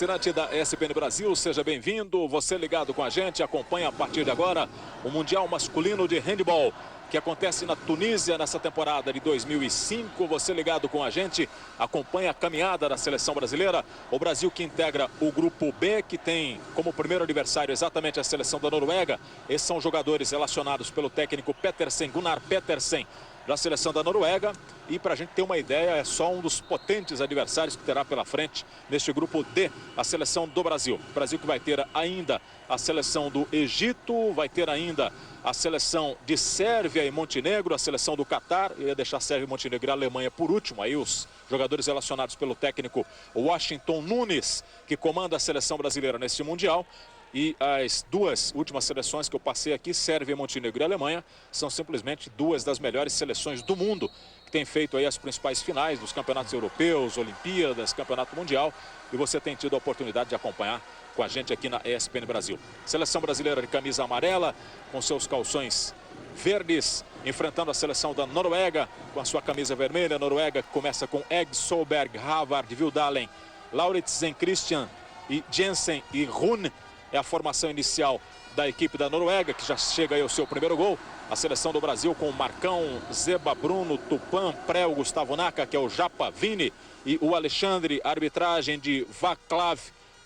assinante da ESPN Brasil, seja bem-vindo. Você ligado com a gente, acompanha a partir de agora o Mundial Masculino de Handebol, que acontece na Tunísia nessa temporada de 2005. Você ligado com a gente, acompanha a caminhada da seleção brasileira. O Brasil que integra o grupo B, que tem como primeiro adversário exatamente a seleção da Noruega. Esses são jogadores relacionados pelo técnico Petersen, Gunnar Petersen, da seleção da Noruega. E para a gente ter uma ideia, é só um dos potentes adversários que terá pela frente neste grupo D, a seleção do Brasil. O Brasil que vai ter ainda a seleção do Egito, vai ter ainda a seleção de Sérvia e Montenegro, a seleção do Catar. Eu ia deixar Sérvia e Montenegro e a Alemanha por último. Aí os jogadores relacionados pelo técnico Washington Nunes, que comanda a seleção brasileira neste Mundial. E as duas últimas seleções que eu passei aqui, Sérvia, Montenegro e Alemanha, são simplesmente duas das melhores seleções do mundo, que têm feito aí as principais finais dos campeonatos europeus, Olimpíadas, Campeonato Mundial. E você tem tido a oportunidade de acompanhar com a gente aqui na ESPN Brasil. Seleção brasileira de camisa amarela, com seus calções verdes, enfrentando a seleção da Noruega, com a sua camisa vermelha. A Noruega começa com Egg, Solberg, Havard, Vildalen, Lauritsen, Christian e Jensen e Rune. É a formação inicial da equipe da Noruega, que já chega aí ao seu primeiro gol. A seleção do Brasil com Marcão, Zeba, Bruno, Tupan, Prel, Gustavo Naka, que é o Japa, Vini e o Alexandre. Arbitragem de Václav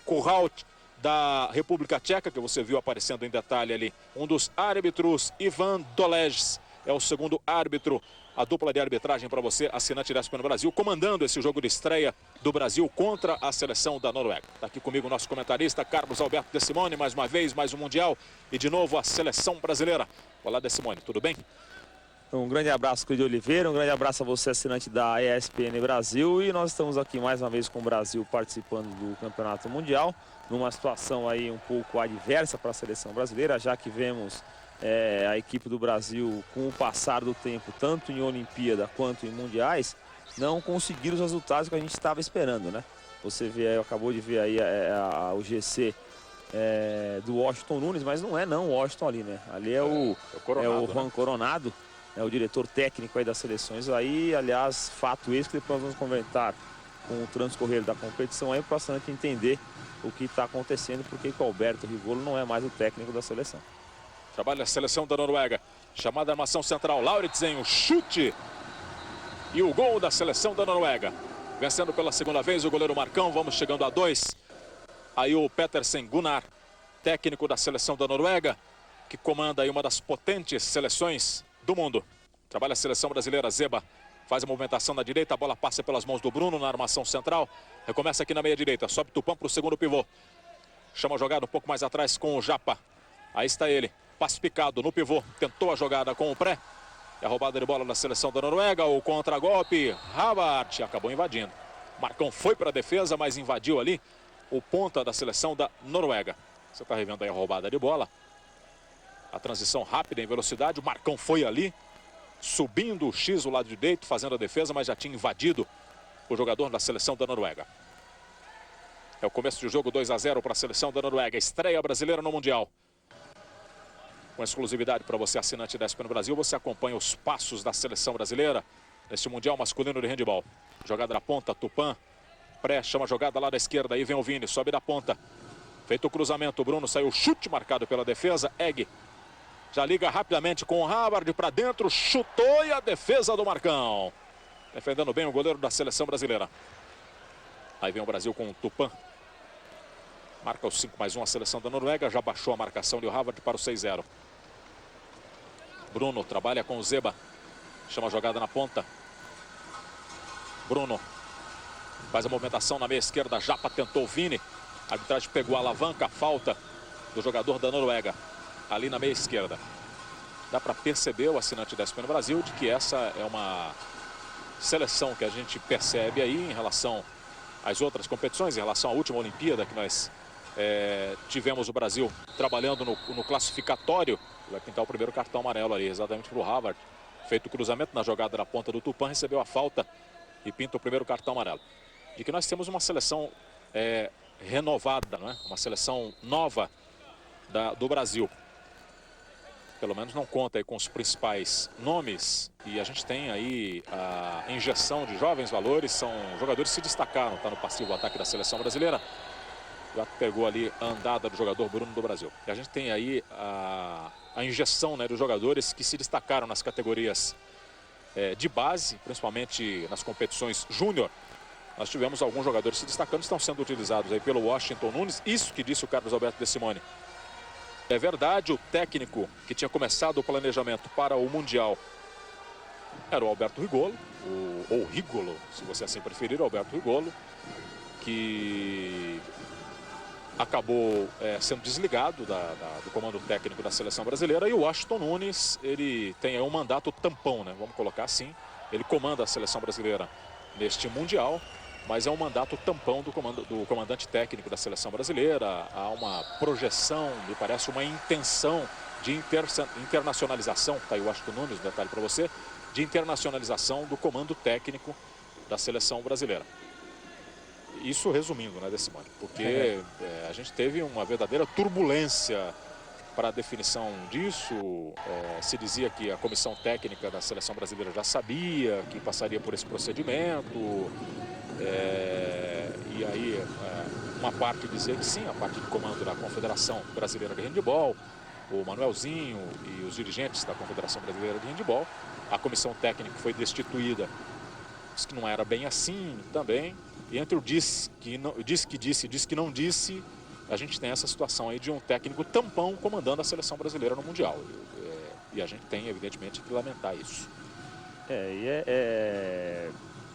Kohout, da República Tcheca, que você viu aparecendo em detalhe ali. Um dos árbitros, Ivan Doleges, é o segundo árbitro. A dupla de arbitragem para você, assinante da ESPN Brasil, comandando esse jogo de estreia do Brasil contra a seleção da Noruega. Está aqui comigo o nosso comentarista, Carlos Alberto De Simone, mais uma vez, mais um Mundial e de novo a seleção brasileira. Olá, De Simone, tudo bem? Um grande abraço, Cris de Oliveira, um grande abraço a você, assinante da ESPN Brasil. E nós estamos aqui mais uma vez com o Brasil participando do Campeonato Mundial, numa situação aí um pouco adversa para a seleção brasileira, já que vemos a equipe do Brasil, com o passar do tempo, tanto em Olimpíada quanto em Mundiais, não conseguir os resultados que a gente estava esperando, né? Você vê, acabou de ver aí o GC do Washington Nunes, mas não é não o Washington ali, né? Ali é o Juan Coronado, é o diretor técnico aí das seleções aí. Aliás, fato esse que depois nós vamos comentar com o transcorrer da competição aí, para bastante entender o que está acontecendo, porque o Alberto Rigolo não é mais o técnico da seleção. Trabalha a seleção da Noruega. Chamada armação central. Lauritsen, o chute. E o gol da seleção da Noruega. Vencendo pela segunda vez o goleiro Marcão. Vamos chegando a 2. Aí o Petersen Gunnar, técnico da seleção da Noruega, que comanda aí uma das potentes seleções do mundo. Trabalha a seleção brasileira. Zeba faz a movimentação na direita. A bola passa pelas mãos do Bruno na armação central. Recomeça aqui na meia direita. Sobe Tupan para o segundo pivô. Chama a jogada um pouco mais atrás com o Japa. Aí está ele. Passe picado no pivô, tentou a jogada com o pré. É a roubada de bola da seleção da Noruega, o contra-golpe, Havard acabou invadindo. Marcão foi para a defesa, mas invadiu ali o ponta da seleção da Noruega. Você está revendo aí a roubada de bola. A transição rápida em velocidade, o Marcão foi ali, subindo o X o lado direito, fazendo a defesa, mas já tinha invadido o jogador da seleção da Noruega. É o começo de jogo, 2-0 para a seleção da Noruega. Estreia brasileira no Mundial. Com exclusividade para você, assinante da ESPN Brasil, você acompanha os passos da seleção brasileira neste Mundial Masculino de Handebol. Jogada na ponta, Tupan, pré, chama a jogada lá da esquerda, aí vem o Vini, sobe da ponta. Feito o cruzamento, o Bruno saiu, chute marcado pela defesa, Egg. Já liga rapidamente com o Havard para dentro, chutou e a defesa do Marcão. Defendendo bem o goleiro da seleção brasileira. Aí vem o Brasil com o Tupan. Marca o 5+1 a seleção da Noruega, já baixou a marcação de Havard para o 6-0. Bruno trabalha com o Zeba. Chama a jogada na ponta. Bruno faz a movimentação na meia esquerda. Japa tentou o Vini. A arbitragem pegou a alavanca, a falta do jogador da Noruega ali na meia esquerda. Dá para perceber, o assinante da ESPN Brasil, de que essa é uma seleção que a gente percebe aí em relação às outras competições, em relação à última Olimpíada que nós tivemos o Brasil trabalhando no classificatório. Vai pintar o primeiro cartão amarelo ali, exatamente para o Havard. Feito o cruzamento na jogada da ponta do Tupan, recebeu a falta e pinta o primeiro cartão amarelo. De que nós temos uma seleção renovada, não é? Uma seleção nova do Brasil. Pelo menos não conta aí com os principais nomes. E a gente tem aí a injeção de jovens valores. São jogadores que se destacaram, tá no passivo ataque da seleção brasileira. Já pegou ali a andada do jogador Bruno do Brasil. E a gente tem aí a injeção, né, dos jogadores que se destacaram nas categorias de base, principalmente nas competições júnior. Nós tivemos alguns jogadores se destacando, estão sendo utilizados aí pelo Washington Nunes. Isso que disse o Carlos Alberto De Simone. É verdade, o técnico que tinha começado o planejamento para o Mundial era o Alberto Rigolo, ou Rigolo, se você assim preferir, o Alberto Rigolo, que acabou sendo desligado do comando técnico da seleção brasileira. E o Washington Nunes, ele tem aí um mandato tampão, né? Vamos colocar assim. Ele comanda a seleção brasileira neste Mundial, mas é um mandato tampão do comandante técnico da seleção brasileira. Há uma projeção, me parece uma intenção de internacionalização, tá aí o Washington Nunes, detalhe para você, de internacionalização do comando técnico da seleção brasileira. Isso resumindo, né, De Simone? Porque a gente teve uma verdadeira turbulência para a definição disso. Se dizia que a comissão técnica da seleção brasileira já sabia que passaria por esse procedimento. E aí uma parte dizia que sim, a parte de comando da Confederação Brasileira de Handebol, o Manuelzinho e os dirigentes da Confederação Brasileira de Handebol. A comissão técnica foi destituída, disse que não era bem assim também. E entre o disse que disse, disse que não disse, a gente tem essa situação aí de um técnico tampão comandando a seleção brasileira no Mundial. E a gente tem, evidentemente, que lamentar isso.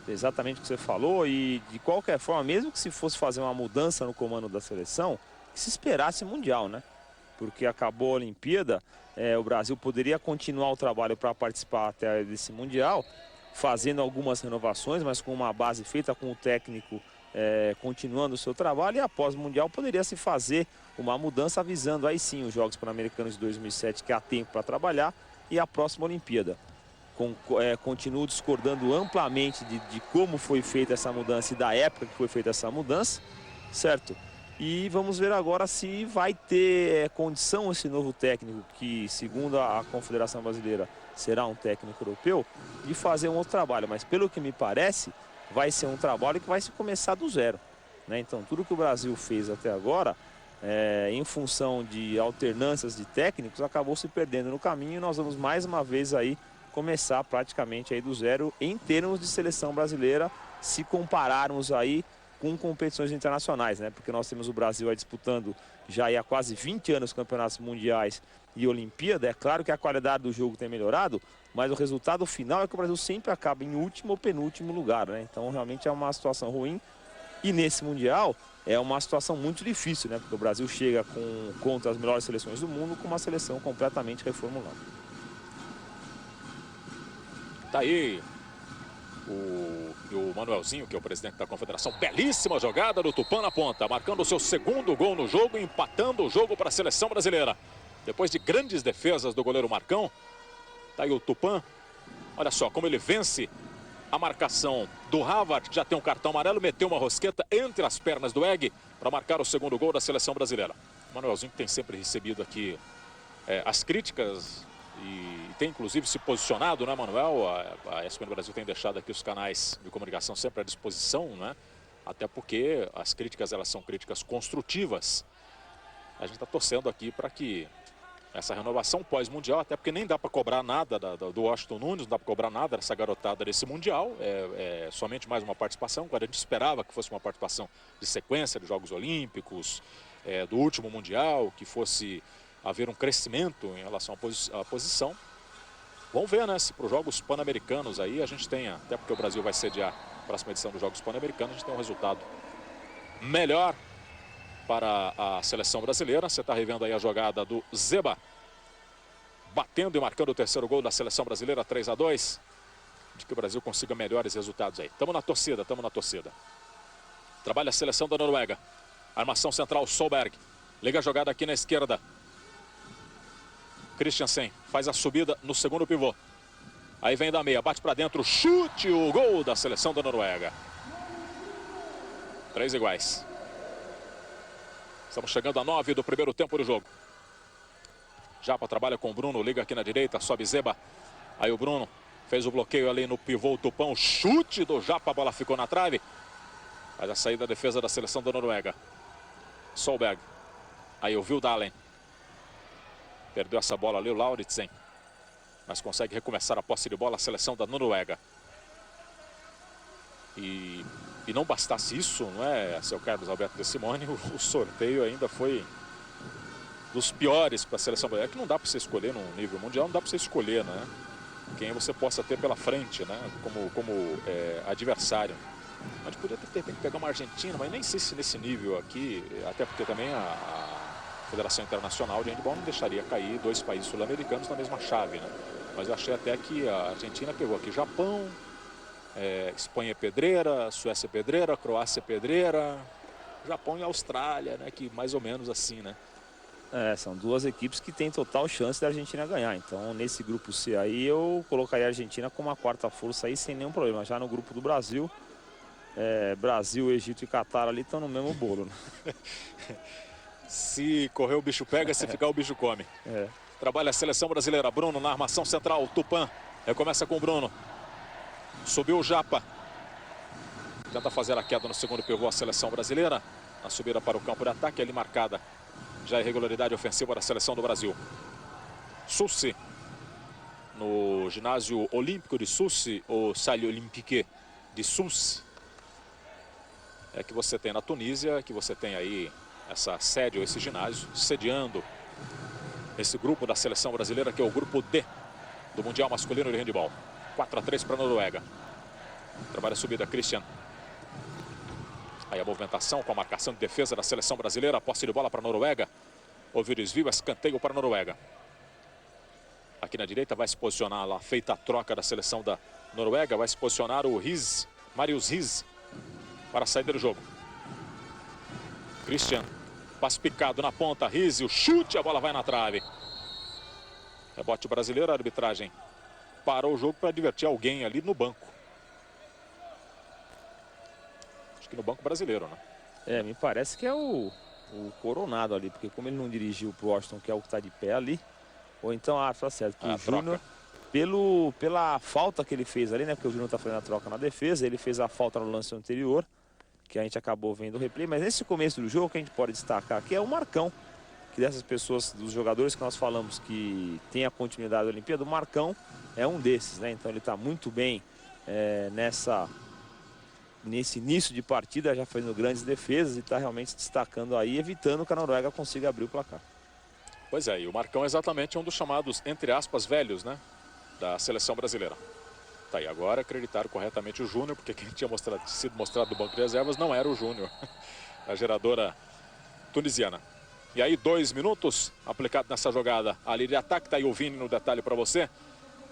Exatamente o que você falou. E de qualquer forma, mesmo que se fosse fazer uma mudança no comando da seleção, que se esperasse Mundial, né? Porque acabou a Olimpíada, o Brasil poderia continuar o trabalho para participar até desse Mundial, fazendo algumas renovações, mas com uma base feita com o técnico continuando o seu trabalho, e após o Mundial poderia se fazer uma mudança visando aí sim os Jogos Pan-Americanos de 2007, que há tempo para trabalhar, e a próxima Olimpíada. Continuo discordando amplamente de como foi feita essa mudança e da época que foi feita essa mudança, certo? E vamos ver agora se vai ter condição esse novo técnico, que segundo a Confederação Brasileira será um técnico europeu, de fazer um outro trabalho. Mas pelo que me parece, vai ser um trabalho que vai se começar do zero, né? Então tudo que o Brasil fez até agora, em função de alternâncias de técnicos, acabou se perdendo no caminho. E nós vamos mais uma vez aí começar praticamente aí do zero em termos de seleção brasileira, se compararmos aí com competições internacionais, né? Porque nós temos o Brasil aí disputando já há quase 20 anos campeonatos mundiais e Olimpíada. É claro que a qualidade do jogo tem melhorado, mas o resultado final é que o Brasil sempre acaba em último ou penúltimo lugar, né? Então realmente é uma situação ruim. E nesse Mundial é uma situação muito difícil, né? Porque o Brasil chega contra as melhores seleções do mundo com uma seleção completamente reformulada. Tá aí o Manuelzinho, que é o presidente da Confederação. Belíssima jogada do Tupã na ponta, marcando o seu segundo gol no jogo, empatando o jogo para a seleção brasileira. Depois de grandes defesas do goleiro Marcão, tá aí o Tupã. Olha só como ele vence a marcação do Havard, que já tem um cartão amarelo, meteu uma rosqueta entre as pernas do Egg para marcar o segundo gol da seleção brasileira. O Manuelzinho, que tem sempre recebido aqui as críticas e tem inclusive se posicionado, né, Manuel? A ESPN Brasil tem deixado aqui os canais de comunicação sempre à disposição, né? Até porque as críticas, elas são críticas construtivas. A gente está torcendo aqui para que essa renovação pós-mundial, até porque nem dá para cobrar nada do Washington Nunes, não dá para cobrar nada dessa garotada desse mundial, somente mais uma participação. Agora a gente esperava que fosse uma participação de sequência de Jogos Olímpicos, do último mundial, que fosse haver um crescimento em relação à posição. Vamos ver, né, se para os Jogos Pan-Americanos aí a gente tenha, até porque o Brasil vai sediar a próxima edição dos Jogos Pan-Americanos, a gente tem um resultado melhor para a seleção brasileira. Você está revendo aí a jogada do Zeba, batendo e marcando o terceiro gol da seleção brasileira, 3-2, de que o Brasil consiga melhores resultados aí. Estamos na torcida, estamos na torcida. Trabalha a seleção da Noruega. Armação central, Solberg. Liga a jogada aqui na esquerda. Christiansen faz a subida no segundo pivô. Aí vem da meia, bate para dentro, chute, o gol da seleção da Noruega. 3 iguais. Estamos chegando a 9 do primeiro tempo do jogo. Japa trabalha com o Bruno, liga aqui na direita, sobe Zeba. Aí o Bruno fez o bloqueio ali no pivô, o Tupã, chute do Japa, a bola ficou na trave. Faz a saída da defesa da seleção da Noruega. Solberg. Aí o Vildalen. Perdeu essa bola ali o Lauritsen. Mas consegue recomeçar a posse de bola a seleção da Noruega. E não bastasse isso, não é, seu Carlos Alberto de Simone, o sorteio ainda foi dos piores para a seleção brasileira. É que não dá para você escolher no nível mundial, não dá para você escolher, né? Quem você possa ter pela frente, né? Como adversário. A gente podia ter que pegar uma Argentina, mas nem sei se nesse nível aqui, até porque também a Federação Internacional de Handebol não deixaria cair dois países sul-americanos na mesma chave, né? Mas eu achei até que a Argentina pegou aqui Japão, Espanha é pedreira, Suécia é pedreira, Croácia é pedreira, Japão e Austrália, né? Que mais ou menos assim, né? São duas equipes que têm total chance da Argentina ganhar. Então, nesse grupo C aí, eu colocaria a Argentina como a quarta força aí sem nenhum problema. Já no grupo do Brasil, Brasil, Egito e Catar ali estão no mesmo bolo, né? Se correr o bicho pega, se ficar o bicho come. Trabalha a seleção brasileira. Bruno na armação central. Tupã recomeça com o Bruno. Subiu o Japa. Tenta fazer a queda no segundo pivô a seleção brasileira. Na subida para o campo de ataque, ali marcada já a irregularidade ofensiva da seleção do Brasil. Sussi. No ginásio olímpico de Sussi, ou Salle Olympique de Sussi. É que você tem na Tunísia, que você tem aí essa sede ou esse ginásio sediando esse grupo da seleção brasileira, que é o grupo D do Mundial Masculino de Handebol. 4-3 para a Noruega. Trabalha a subida, Christian. Aí a movimentação com a marcação de defesa da seleção brasileira. Posse de bola para a Noruega. Houve o desvio, escanteio para a Noruega. Aqui na direita vai se posicionar lá, feita a troca da seleção da Noruega. Vai se posicionar o Riz, Marius Riz, para a saída do jogo. Christian, passe picado na ponta, Riz, o chute, a bola vai na trave. Rebote brasileiro, a arbitragem parou o jogo para divertir alguém ali no banco. Acho que no banco brasileiro, né? Me parece que é o Coronado ali, porque como ele não dirigiu pro Washington, que é o que está de pé ali, ou então, tá certo, que o Júnior, pela falta que ele fez ali, né, porque o Júnior tá fazendo a troca na defesa, ele fez a falta no lance anterior, que a gente acabou vendo o replay, mas nesse começo do jogo, que a gente pode destacar aqui é o Marcão, que dessas pessoas, dos jogadores que nós falamos que tem a continuidade da Olimpíada, o Marcão é um desses, né, então ele está muito bem nesse início de partida, já fazendo grandes defesas e está realmente destacando aí, evitando que a Noruega consiga abrir o placar. Pois é, e o Marcão é exatamente um dos chamados, entre aspas, velhos, né, da seleção brasileira. Tá aí, agora acreditaram corretamente o Júnior, porque quem tinha sido mostrado do banco de reservas não era o Júnior, a geradora tunisiana. E aí, 2 minutos aplicado nessa jogada ali de ataque. Tá aí o Vini no detalhe para você,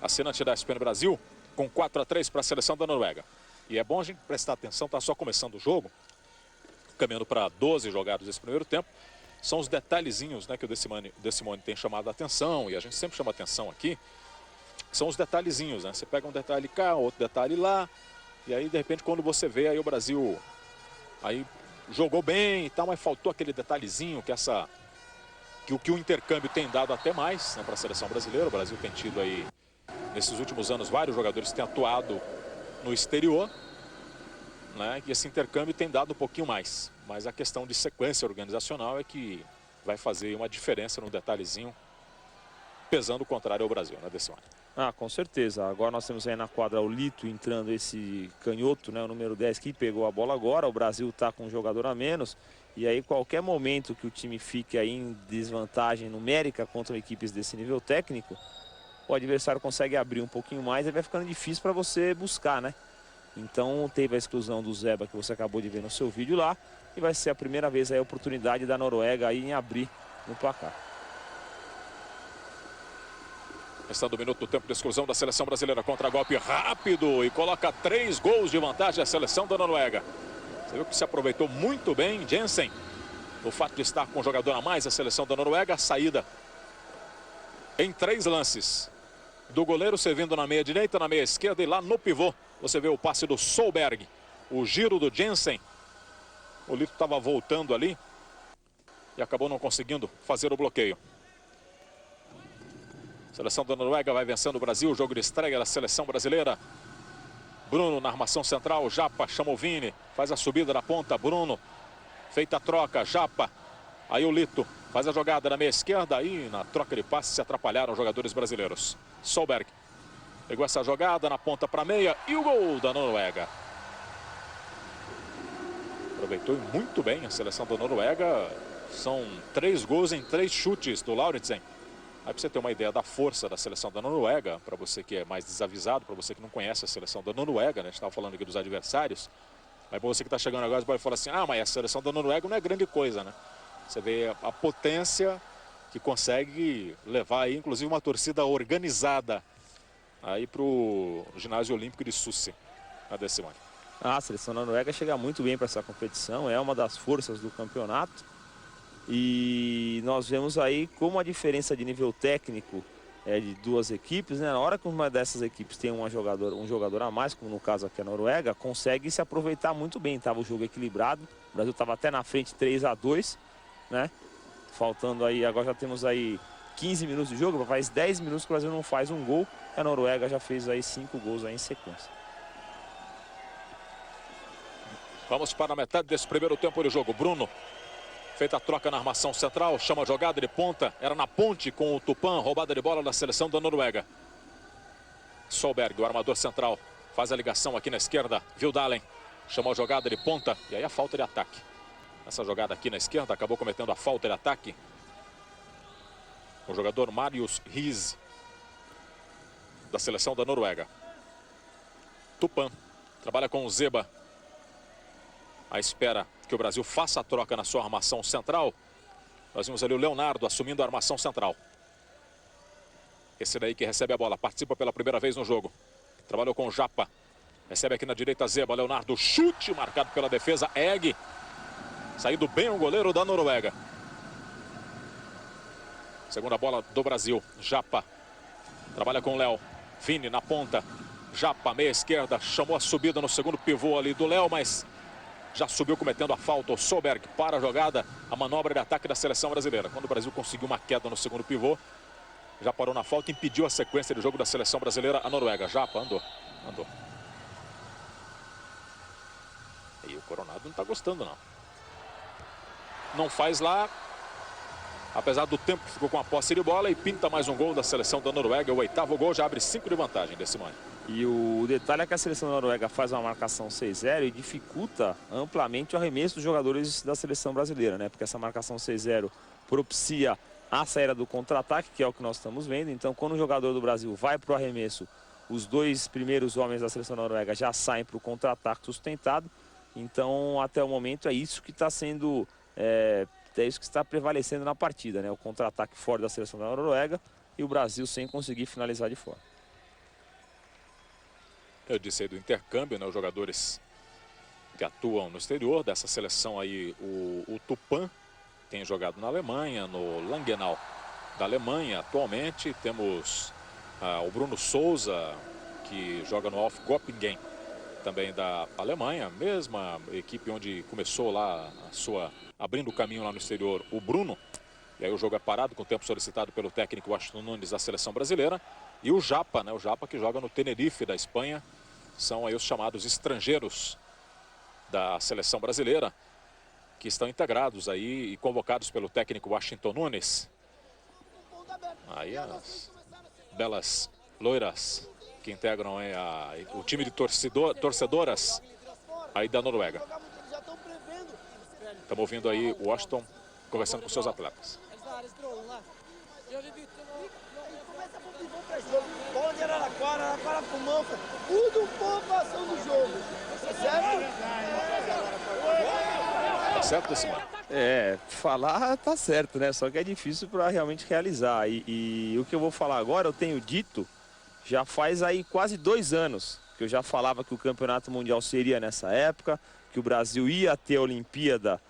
assinante da ESPN Brasil, com 4-3 para a seleção da Noruega. E é bom a gente prestar atenção, tá só começando o jogo, caminhando para 12 jogados desse primeiro tempo. São os detalhezinhos, né, que o De Simone tem chamado a atenção, e a gente sempre chama atenção aqui. São os detalhezinhos, né? Você pega um detalhe cá, outro detalhe lá, e aí de repente quando você vê aí o Brasil aí jogou bem e tal, mas faltou aquele detalhezinho que o intercâmbio tem dado até mais, né, para a seleção brasileira. O Brasil tem tido aí nesses últimos anos vários jogadores que têm atuado no exterior, né? E esse intercâmbio tem dado um pouquinho mais, mas a questão de sequência organizacional é que vai fazer uma diferença no detalhezinho, pesando o contrário ao Brasil, né, Desimone? Com certeza. Agora nós temos aí na quadra o Lito entrando, esse canhoto, né, o número 10, que pegou a bola agora. O Brasil está com um jogador a menos. E aí, qualquer momento que o time fique aí em desvantagem numérica contra equipes desse nível técnico, o adversário consegue abrir um pouquinho mais e vai ficando difícil para você buscar, né? Então, teve a exclusão do Zeba, que você acabou de ver no seu vídeo lá. E vai ser a primeira vez aí a oportunidade da Noruega aí em abrir no placar. Restando o minuto do tempo de exclusão da seleção brasileira, contra golpe rápido e coloca 3 gols de vantagem a seleção da Noruega. Você viu que se aproveitou muito bem Jensen. O fato de estar com um jogador a mais a seleção da Noruega, a saída em 3 lances. Do goleiro servindo na meia direita, na meia esquerda e lá no pivô. Você vê o passe do Solberg, o giro do Jensen. O Lito estava voltando ali e acabou não conseguindo fazer o bloqueio. A seleção da Noruega vai vencendo o Brasil. O jogo de estreia da seleção brasileira. Bruno na armação central. Japa chama o Vini. Faz a subida da ponta. Bruno. Feita a troca. Japa Aí o Lito faz a jogada na meia esquerda. Aí na troca de passes se atrapalharam os jogadores brasileiros. Solberg pegou essa jogada na ponta para meia. E o gol da Noruega. Aproveitou muito bem a seleção da Noruega. São 3 gols em 3 chutes do Lauritsen. Aí para você ter uma ideia da força da seleção da Noruega, para você que é mais desavisado, para você que não conhece a seleção da Noruega, né? A gente estava falando aqui dos adversários. Mas para você que está chegando agora, você pode falar assim, ah, mas a seleção da Noruega não é grande coisa, né? Você vê a potência que consegue levar aí, inclusive, uma torcida organizada aí para o ginásio olímpico de Sussi, a Decimone. A seleção da Noruega chega muito bem para essa competição, é uma das forças do campeonato. E nós vemos aí como a diferença de nível técnico é de duas equipes, né? Na hora que uma dessas equipes tem um jogador a mais, como no caso aqui a Noruega, consegue se aproveitar muito bem. Tava o jogo equilibrado, o Brasil estava até na frente 3-2, né? Faltando aí, agora já temos aí 15 minutos de jogo, faz 10 minutos que o Brasil não faz um gol, e a Noruega já fez aí 5 gols aí em sequência. Vamos para a metade desse primeiro tempo de jogo. Bruno, feita a troca na armação central, chama a jogada de ponta, era na ponte com o Tupã, roubada de bola da seleção da Noruega. Solberg, o armador central, faz a ligação aqui na esquerda, Vildalen, chamou a jogada de ponta, e aí a falta de ataque. Essa jogada aqui na esquerda acabou cometendo a falta de ataque. O jogador Marius Riis, da seleção da Noruega. Tupã trabalha com o Zeba. À espera que o Brasil faça a troca na sua armação central. Nós vimos ali o Leonardo assumindo a armação central. Esse daí que recebe a bola, participa pela primeira vez no jogo. Trabalhou com o Japa. Recebe aqui na direita Zeba, Leonardo, chute marcado pela defesa, Egg. Saindo bem o goleiro da Noruega. Segunda bola do Brasil, Japa. Trabalha com o Léo. Vini na ponta. Japa, meia esquerda, chamou a subida no segundo pivô ali do Léo, mas já subiu cometendo a falta. O Solberg para a jogada, a manobra de ataque da seleção brasileira. Quando o Brasil conseguiu uma queda no segundo pivô, já parou na falta, impediu a sequência de jogo da seleção brasileira, a Noruega. Japa andou. E o Coronado não está gostando, não. Não faz lá, apesar do tempo que ficou com a posse de bola, e pinta mais um gol da seleção da Noruega. O 8º gol já abre 5 de vantagem, Decimone. E o detalhe é que a seleção da Noruega faz uma marcação 6-0 e dificulta amplamente o arremesso dos jogadores da seleção brasileira, né? Porque essa marcação 6-0 propicia a saída do contra-ataque, que é o que nós estamos vendo. Então, quando o jogador do Brasil vai para o arremesso, os 2 primeiros homens da seleção da Noruega já saem para o contra-ataque sustentado. Então, até o momento, é isso que está sendo... É isso que está prevalecendo na partida, né? O contra-ataque forte da seleção da Noruega e o Brasil sem conseguir finalizar de fora. Eu disse aí do intercâmbio, né? Os jogadores que atuam no exterior dessa seleção aí, o Tupã tem jogado na Alemanha, no Langenau da Alemanha atualmente. Temos o Bruno Souza, que joga no Aufgöppingen, também da Alemanha, mesma equipe onde começou lá abrindo o caminho lá no exterior, o Bruno. E aí o jogo é parado com o tempo solicitado pelo técnico Washington Nunes da seleção brasileira. E o Japa, né? O Japa que joga no Tenerife da Espanha. São aí os chamados estrangeiros da seleção brasileira, que estão integrados aí e convocados pelo técnico Washington Nunes. Aí as belas loiras que integram aí o time de torcedoras aí da Noruega. Estamos ouvindo aí o Washington conversando com seus atletas. Onde era Araraquara, Pulmão, tudo formação do jogo. Certo? Tá certo, Decimone? Falar tá certo, né? Só que é difícil para realmente realizar. E o que eu vou falar agora, eu tenho dito, já faz aí quase 2 anos que eu já falava que o Campeonato Mundial seria nessa época, que o Brasil ia ter a Olimpíada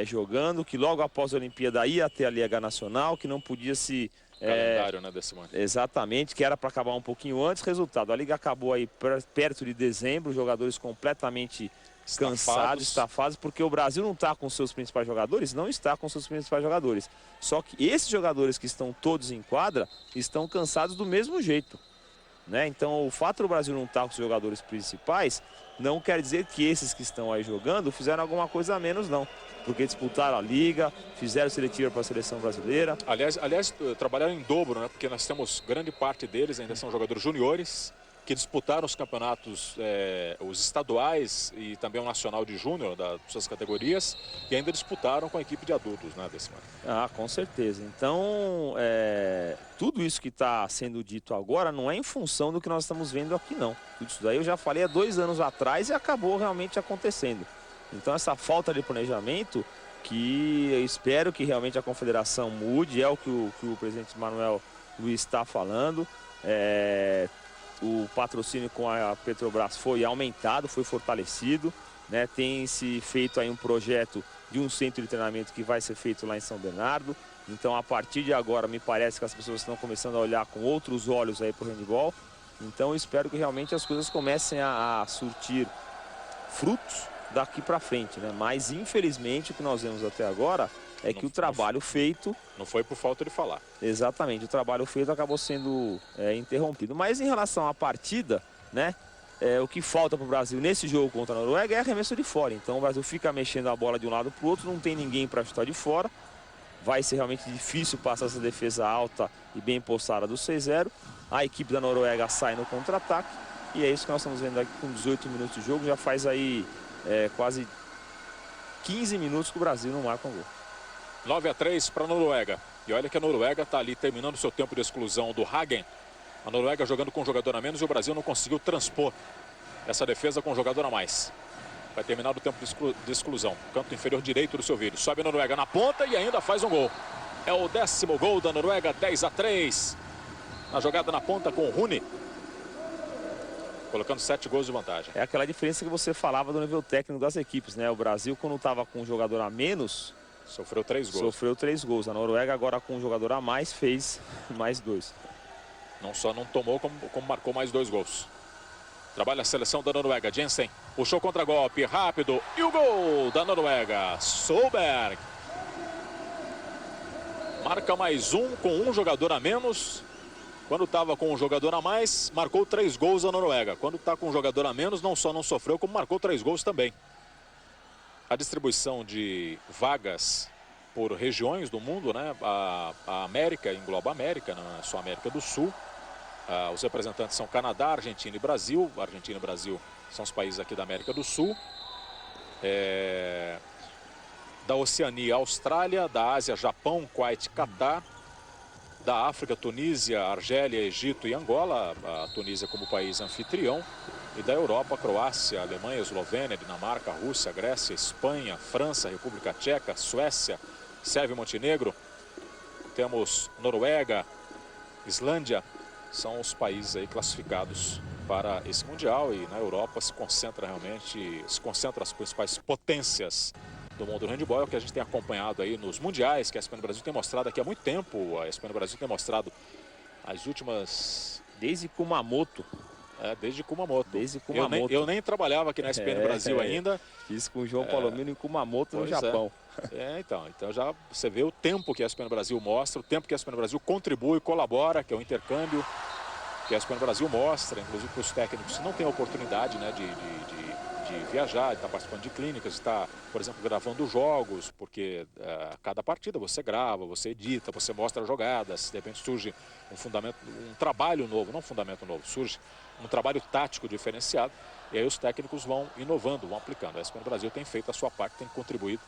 jogando, que logo após a Olimpíada ia ter a Liga Nacional, que não podia se... Calendário, né, Decimone? Exatamente, que era para acabar um pouquinho antes. Resultado, a Liga acabou aí perto de dezembro, jogadores completamente cansados, estafados, porque o Brasil não está com seus principais jogadores? Não está com seus principais jogadores. Só que esses jogadores que estão todos em quadra estão cansados do mesmo jeito, né? Então, o fato do Brasil não estar com os jogadores principais não quer dizer que esses que estão aí jogando fizeram alguma coisa a menos, não. porque disputaram a liga, fizeram seletiva para a seleção brasileira. Aliás, trabalharam em dobro, né? Porque nós temos grande parte deles ainda são jogadores juniores que disputaram os campeonatos, os estaduais e também o nacional de júnior das suas categorias e ainda disputaram com a equipe de adultos, né, Decimano? Ah, com certeza. Então, tudo isso que está sendo dito agora não é em função do que nós estamos vendo aqui, não. Tudo isso daí eu já falei há 2 anos atrás e acabou realmente acontecendo. Então, essa falta de planejamento, que eu espero que realmente a confederação mude, é o que o presidente Manuel Luiz está falando. O patrocínio com a Petrobras foi aumentado, foi fortalecido, né? Tem se feito aí um projeto de um centro de treinamento que vai ser feito lá em São Bernardo. Então, a partir de agora, me parece que as pessoas estão começando a olhar com outros olhos aí para o handebol. Então, eu espero que realmente as coisas comecem a surtir frutos daqui para frente, né? Mas, infelizmente, o que nós vemos até agora é que o trabalho feito... Não foi por falta de falar. Exatamente, o trabalho feito acabou sendo interrompido. Mas em relação à partida, né? O que falta para o Brasil nesse jogo contra a Noruega é arremesso de fora. Então o Brasil fica mexendo a bola de um lado para o outro, não tem ninguém para chutar de fora. Vai ser realmente difícil passar essa defesa alta e bem postada do 6-0. A equipe da Noruega sai no contra-ataque. E é isso que nós estamos vendo aqui com 18 minutos de jogo. Já faz aí quase 15 minutos que o Brasil não marca um gol. 9-3 para a Noruega. E olha que a Noruega está ali terminando seu tempo de exclusão do Hagen. A Noruega jogando com um jogador a menos e o Brasil não conseguiu transpor essa defesa com um jogador a mais. Vai terminar o tempo de exclusão. Canto inferior direito do seu vídeo. Sobe a Noruega na ponta e ainda faz um gol. É o 10º gol da Noruega, 10-3. Na jogada na ponta com o Rune. Colocando 7 gols de vantagem. É aquela diferença que você falava do nível técnico das equipes, né? O Brasil, quando estava com um jogador a menos... Sofreu 3 gols. Sofreu 3 gols. A Noruega agora com um jogador a mais fez mais 2. Não só não tomou, como marcou mais 2 gols. Trabalha a seleção da Noruega. Jensen puxou contra-golpe, rápido. E o gol da Noruega. Solberg. Marca mais um com um jogador a menos. Quando estava com um jogador a mais, marcou 3 gols a Noruega. Quando está com um jogador a menos, não só não sofreu, como marcou 3 gols também. A distribuição de vagas por regiões do mundo, né? A América engloba a América, não é só a América do Sul. Os representantes são Canadá, Argentina e Brasil. Argentina e Brasil são os países aqui da América do Sul. Da Oceania, Austrália. Da Ásia, Japão, Kuwait, Catar. Da África, Tunísia, Argélia, Egito e Angola. A Tunísia como país anfitrião. E da Europa, Croácia, Alemanha, Eslovênia, Dinamarca, Rússia, Grécia, Espanha, França, República Tcheca, Suécia, Sérvia e Montenegro. Temos Noruega, Islândia. São os países aí classificados para esse Mundial. E na Europa se concentram as principais potências do mundo do handebol. É o que a gente tem acompanhado aí nos Mundiais, que a ESPN Brasil tem mostrado aqui há muito tempo. A ESPN Brasil tem mostrado as últimas... Desde Kumamoto. Desde Kumamoto. Eu nem trabalhava aqui na ESPN Brasil ainda. Fiz com o João Palomino em Kumamoto, no Japão. Então já você vê o tempo que a ESPN Brasil mostra, o tempo que a ESPN Brasil contribui, colabora, que é o intercâmbio que a ESPN Brasil mostra, inclusive para os técnicos que não têm a oportunidade, né, de viajar, de estar participando de clínicas, de estar, por exemplo, gravando jogos, porque a cada partida você grava, você edita, você mostra jogadas, de repente surge um trabalho novo, não um fundamento novo, surge um trabalho tático diferenciado, e aí os técnicos vão inovando, vão aplicando. A ESPN Brasil tem feito a sua parte, tem contribuído,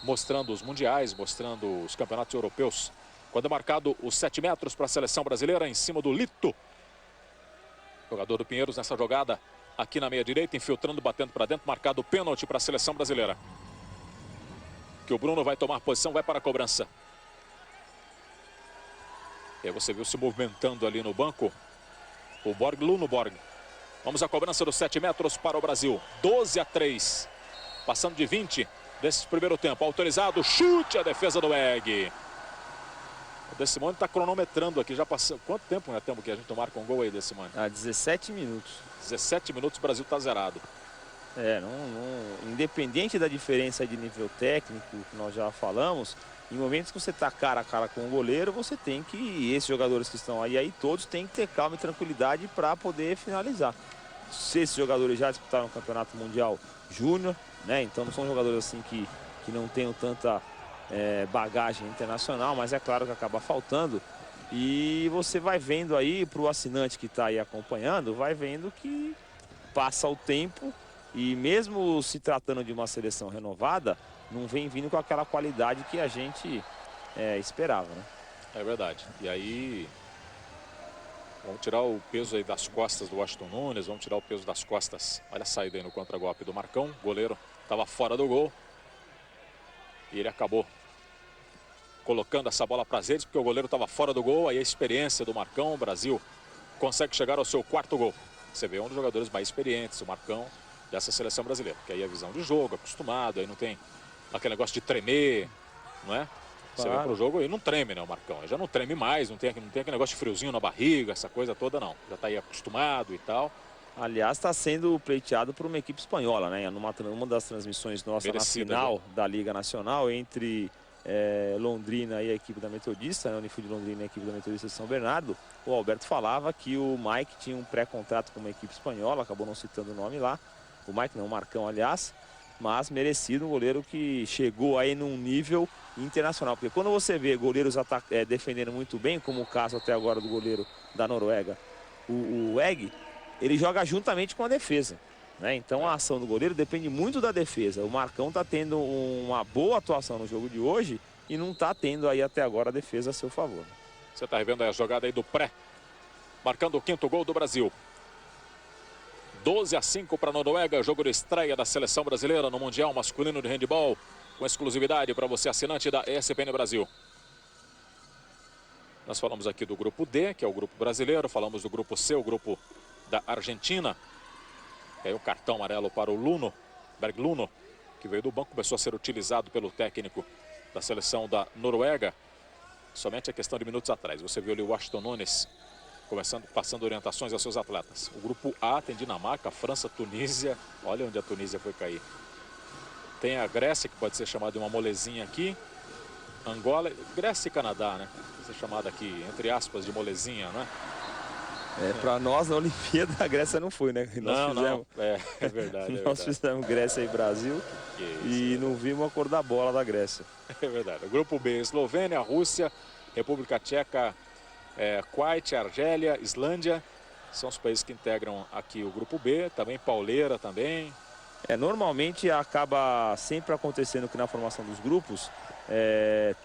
mostrando os mundiais, mostrando os campeonatos europeus. Quando é marcado os 7 metros para a seleção brasileira, em cima do Lito. Jogador do Pinheiros nessa jogada, aqui na meia direita, infiltrando, batendo para dentro, marcado o pênalti para a seleção brasileira. Que o Bruno vai tomar posição, vai para a cobrança. E aí você viu se movimentando ali no banco o Borg, Luno Borg. Vamos à cobrança dos 7 metros para o Brasil. 12-3. Passando de 20 desse primeiro tempo. Autorizado, chute, a defesa do Egg. O Decimone está cronometrando aqui. Já passou. Quanto tempo é tempo que a gente marca um gol aí, Decimone? 17 minutos. 17 minutos, o Brasil está zerado. Independente da diferença de nível técnico que nós já falamos, em momentos que você está cara a cara com o goleiro, você tem que, esses jogadores que estão aí todos têm que ter calma e tranquilidade para poder finalizar. Se esses jogadores já disputaram o Campeonato Mundial Júnior, né? Então não são jogadores assim que que não tenham tanta bagagem internacional, mas é claro que acaba faltando. E você vai vendo aí, para o assinante que está aí acompanhando, vai vendo que passa o tempo e mesmo se tratando de uma seleção renovada, não vem vindo com aquela qualidade que a gente esperava, né? É verdade. E aí, vamos tirar o peso aí das costas do Washington Nunes, vamos tirar o peso das costas. Olha a saída aí no contragolpe do Marcão. O goleiro estava fora do gol. E ele acabou colocando essa bola para as redes, porque o goleiro estava fora do gol. Aí a experiência do Marcão, o Brasil consegue chegar ao seu 4º gol. Você vê um dos jogadores mais experientes, o Marcão, dessa seleção brasileira. Que aí a visão de jogo, acostumado, aí não tem aquele negócio de tremer, não é? Você vai pro jogo e não treme, né, o Marcão? Já não treme mais, não tem aquele negócio de friozinho na barriga, essa coisa toda, não. Já tá aí acostumado e tal. Aliás, está sendo pleiteado por uma equipe espanhola, né? Numa das transmissões nossas na final da Liga Nacional, entre Londrina e a equipe da Metodista, né? Unifield Londrina e a equipe da Metodista de São Bernardo. O Alberto falava que o Mike tinha um pré-contrato com uma equipe espanhola, acabou não citando o nome lá. O Mike não, o Marcão, aliás. Mas merecido, um goleiro que chegou aí num nível internacional. Porque quando você vê goleiros defendendo muito bem, como o caso até agora do goleiro da Noruega, o Egg, ele joga juntamente com a defesa, né? Então a ação do goleiro depende muito da defesa. O Marcão está tendo uma boa atuação no jogo de hoje e não está tendo aí até agora a defesa a seu favor. Você está revendo aí a jogada aí do pré, marcando o 5º gol do Brasil. 12-5 para a Noruega, jogo de estreia da seleção brasileira no Mundial Masculino de Handebol, com exclusividade para você, assinante da ESPN Brasil. Nós falamos aqui do grupo D, que é o grupo brasileiro, falamos do grupo C, o grupo da Argentina. E aí o cartão amarelo para o Luno, Berg Luno, que veio do banco, começou a ser utilizado pelo técnico da seleção da Noruega. Somente a questão de minutos atrás. Você viu ali o Washington Nunes passando orientações aos seus atletas. O grupo A tem Dinamarca, França, Tunísia. Olha onde a Tunísia foi cair. Tem a Grécia, que pode ser chamada de uma molezinha aqui. Angola, Grécia e Canadá, né? Pode ser chamada aqui, entre aspas, de molezinha, né? Para nós na Olimpíada a Grécia não foi, né? Não. É verdade. Nós fizemos Grécia e Brasil e não vimos a cor da bola da Grécia. É verdade. O grupo B, Eslovênia, Rússia, República Tcheca, Kuwait, Argélia, Islândia. São os países que integram aqui o grupo B. Também pauleira também. Normalmente acaba sempre acontecendo que na formação dos grupos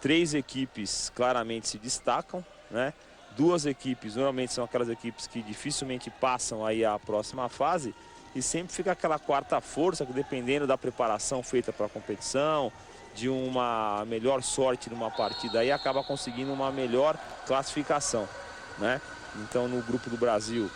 3 equipes claramente se destacam, né? 2 equipes normalmente são aquelas equipes que dificilmente passam aí a próxima fase e sempre fica aquela 4ª força que, dependendo da preparação feita para a competição, de uma melhor sorte numa partida aí, acaba conseguindo uma melhor classificação, né? Então no grupo do Brasil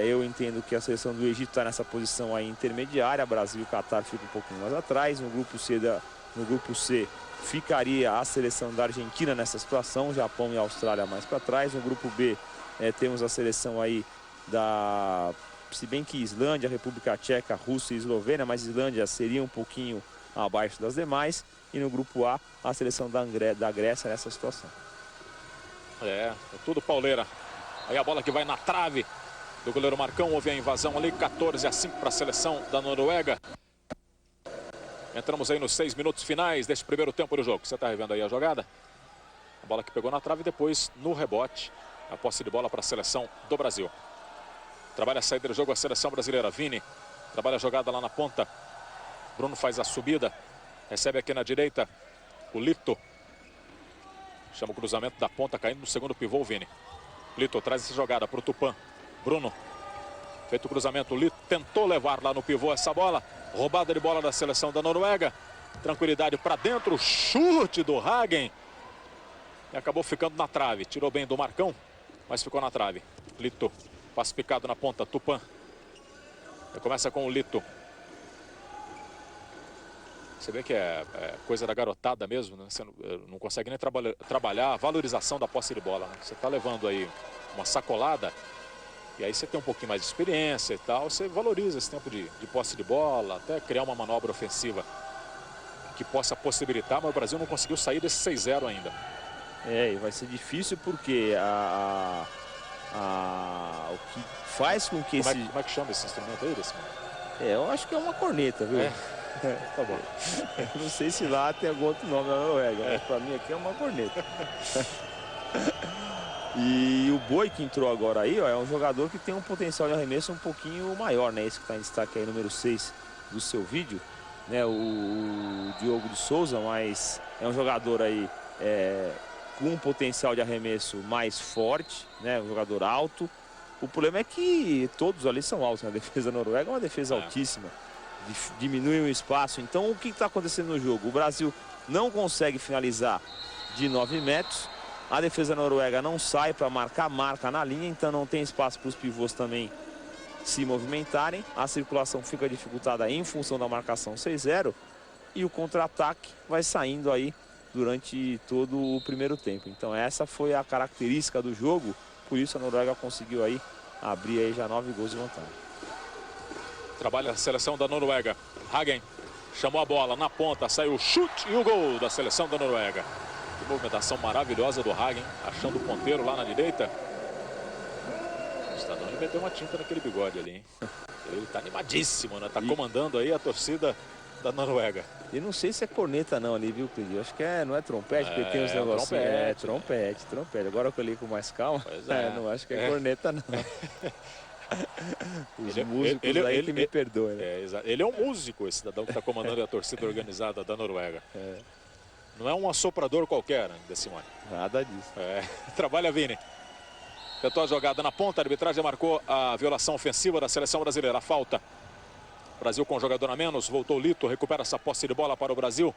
eu entendo que a seleção do Egito está nessa posição aí intermediária. Brasil e Catar ficam um pouquinho mais atrás. No grupo C ficaria a seleção da Argentina nessa situação, Japão e Austrália mais para trás. No grupo B temos a seleção aí se bem que Islândia, República Tcheca, Rússia e Eslovênia, mas Islândia seria um pouquinho abaixo das demais. E no grupo A, a seleção da Grécia nessa situação. É tudo pauleira. Aí a bola que vai na trave do goleiro Marcão. Houve a invasão ali, 14-5 para a seleção da Noruega. Entramos aí nos 6 minutos finais deste primeiro tempo do jogo. Você está revendo aí a jogada? A bola que pegou na trave, depois no rebote. A posse de bola para a seleção do Brasil. Trabalha a saída do jogo a seleção brasileira. Vini trabalha a jogada lá na ponta. Bruno faz a subida. Recebe aqui na direita o Lito. Chama o cruzamento da ponta, caindo no segundo pivô o Vini. Lito traz essa jogada para o Tupã. Bruno. Feito o cruzamento, o Lito tentou levar lá no pivô essa bola. Roubada de bola da seleção da Noruega. Tranquilidade para dentro. Chute do Hagen. E acabou ficando na trave. Tirou bem do Marcão, mas ficou na trave. Lito. Passe picado na ponta. Tupã. Começa com o Lito. Você vê que é coisa da garotada mesmo, né? Você não consegue nem trabalhar a valorização da posse de bola, né? Você está levando aí uma sacolada e aí você tem um pouquinho mais de experiência e tal. Você valoriza esse tempo de posse de bola, até criar uma manobra ofensiva que possa possibilitar, mas o Brasil não conseguiu sair desse 6-0 ainda. E vai ser difícil porque o que faz com que como é que chama esse instrumento aí, desse? Eu acho que é uma corneta, viu? Tá bom. Não sei se lá tem algum outro nome na Noruega, mas pra mim aqui é uma corneta. E o Boi que entrou agora aí, ó, é um jogador que tem um potencial de arremesso um pouquinho maior, né? Esse que está em destaque aí, número 6 do seu vídeo, né? O Diogo de Souza, mas é um jogador aí com um potencial de arremesso mais forte, né? Um jogador alto. O problema é que todos ali são altos, né? A defesa noruega é uma defesa altíssima. Diminui o espaço. Então, o que está acontecendo no jogo? O Brasil não consegue finalizar de 9 metros. A defesa noruega não sai para marcar, marca na linha, então não tem espaço para os pivôs também se movimentarem. A circulação fica dificultada em função da marcação 6-0 e o contra-ataque vai saindo aí durante todo o primeiro tempo. Então essa foi a característica do jogo, por isso a Noruega conseguiu aí abrir aí já 9 gols de vantagem. Trabalha a seleção da Noruega. Hagen chamou a bola na ponta, saiu o chute e o gol da seleção da Noruega. Que movimentação maravilhosa do Hagen, achando o ponteiro lá na direita. O Estadão, ele meteu uma tinta naquele bigode ali, hein? Ele tá animadíssimo, né? Tá comandando aí a torcida da Noruega. E não sei se é corneta não ali, viu, Cris? Acho que não é trompete, porque tem uns negócios. Trompete. Agora que eu li com mais calma, não acho que é corneta não. Os músicos aí que me perdoem. Né? Ele é um músico, esse cidadão que está comandando a torcida organizada da Noruega. Não é um assoprador qualquer, né, Decimone. Nada disso. Trabalha Vini. Tentou a jogada na ponta, a arbitragem marcou a violação ofensiva da seleção brasileira. A falta. Brasil com jogador a menos, voltou Lito, recupera essa posse de bola para o Brasil.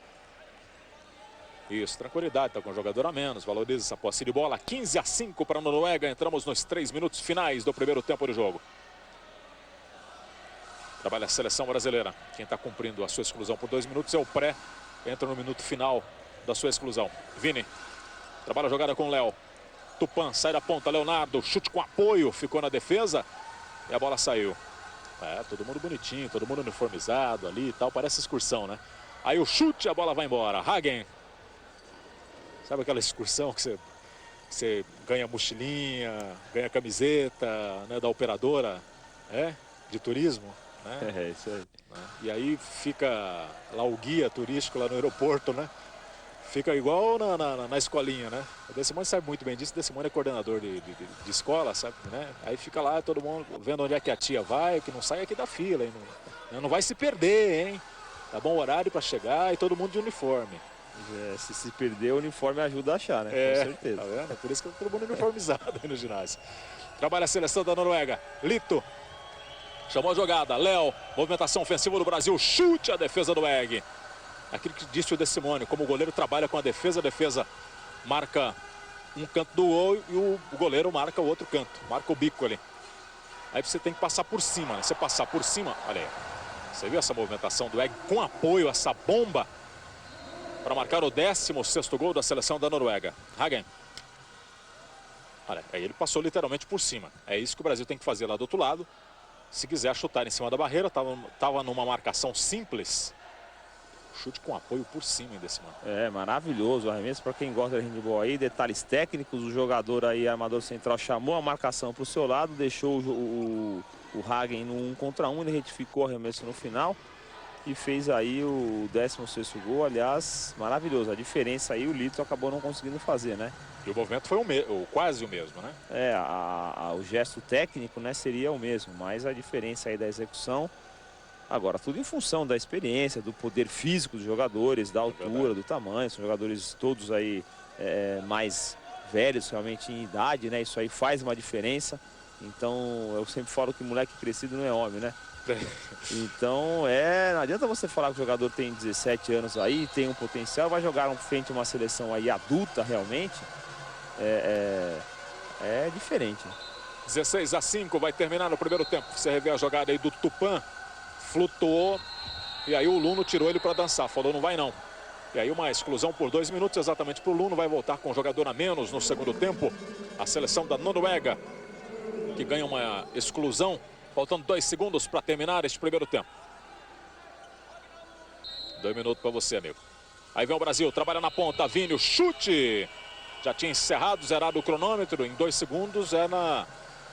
Isso, tranquilidade, está com jogador a menos, valoriza essa posse de bola. 15-5 para a Noruega, entramos nos 3 minutos finais do primeiro tempo de jogo. Trabalha a seleção brasileira. Quem está cumprindo a sua exclusão por 2 minutos é o Pré. Entra no minuto final da sua exclusão. Vini. Trabalha a jogada com o Léo. Tupã sai da ponta. Leonardo. Chute com apoio. Ficou na defesa. E a bola saiu. Todo mundo bonitinho. Todo mundo uniformizado ali e tal. Parece excursão, né? Aí o chute. A bola vai embora. Hagen. Sabe aquela excursão que você ganha mochilinha, ganha camiseta, né, da operadora, de turismo? Né? Isso aí. E aí fica lá o guia turístico lá no aeroporto, né? Fica igual na escolinha, né? O Decimone sabe muito bem disso. O Decimone é coordenador de escola, sabe? Né? Aí fica lá todo mundo vendo onde é que a tia vai, que não sai aqui da fila, hein? Não vai se perder, hein? Tá bom horário para chegar e todo mundo de uniforme. Se perder, o uniforme ajuda a achar, né? Com certeza. Tá vendo? Por isso que todo mundo uniformizado aí no ginásio. Trabalha a seleção da Noruega. Lito. Chamou a jogada. Léo. Movimentação ofensiva do Brasil. Chute a defesa do Egg. Aquilo que disse o Decimone. Como o goleiro trabalha com a defesa marca um canto do gol e o goleiro marca o outro canto. Marca o bico ali. Aí você tem que passar por cima, né? Você passar por cima, olha aí. Você viu essa movimentação do Egg com apoio, essa bomba para marcar o 16º gol da seleção da Noruega. Hagen. Olha, aí ele passou literalmente por cima. É isso que o Brasil tem que fazer lá do outro lado. Se quiser chutar em cima da barreira, tava numa marcação simples. Chute com apoio por cima ainda desse mano. Maravilhoso o arremesso para quem gosta de handball aí. Detalhes técnicos, o jogador aí, armador central, chamou a marcação para o seu lado, deixou o Hagen no 1 contra 1, ele retificou o arremesso no final e fez aí o 16º gol. Aliás, maravilhoso. A diferença aí o Lito acabou não conseguindo fazer, né? E o movimento foi quase o mesmo, né? O gesto técnico, né, seria o mesmo, mas a diferença aí da execução. Agora, tudo em função da experiência, do poder físico dos jogadores, da altura, do tamanho. São jogadores todos aí mais velhos realmente em idade, né? Isso aí faz uma diferença. Então, eu sempre falo que moleque crescido não é homem, né? Então, não adianta você falar que o jogador tem 17 anos aí, tem um potencial, vai jogar frente a uma seleção aí adulta realmente. É diferente. 16-5, vai terminar no primeiro tempo. Você revê a jogada aí do Tupã. Flutuou e aí o Luno tirou ele para dançar, falou não vai não. E aí uma exclusão por 2 minutos exatamente para o Luno, vai voltar com um jogador a menos no segundo tempo. A seleção da Noruega que ganha uma exclusão, faltando 2 segundos para terminar este primeiro tempo. 2 minutos para você, amigo. Aí vem o Brasil, trabalha na ponta, Vini, o chute. Já tinha encerrado, zerado o cronômetro, em 2 segundos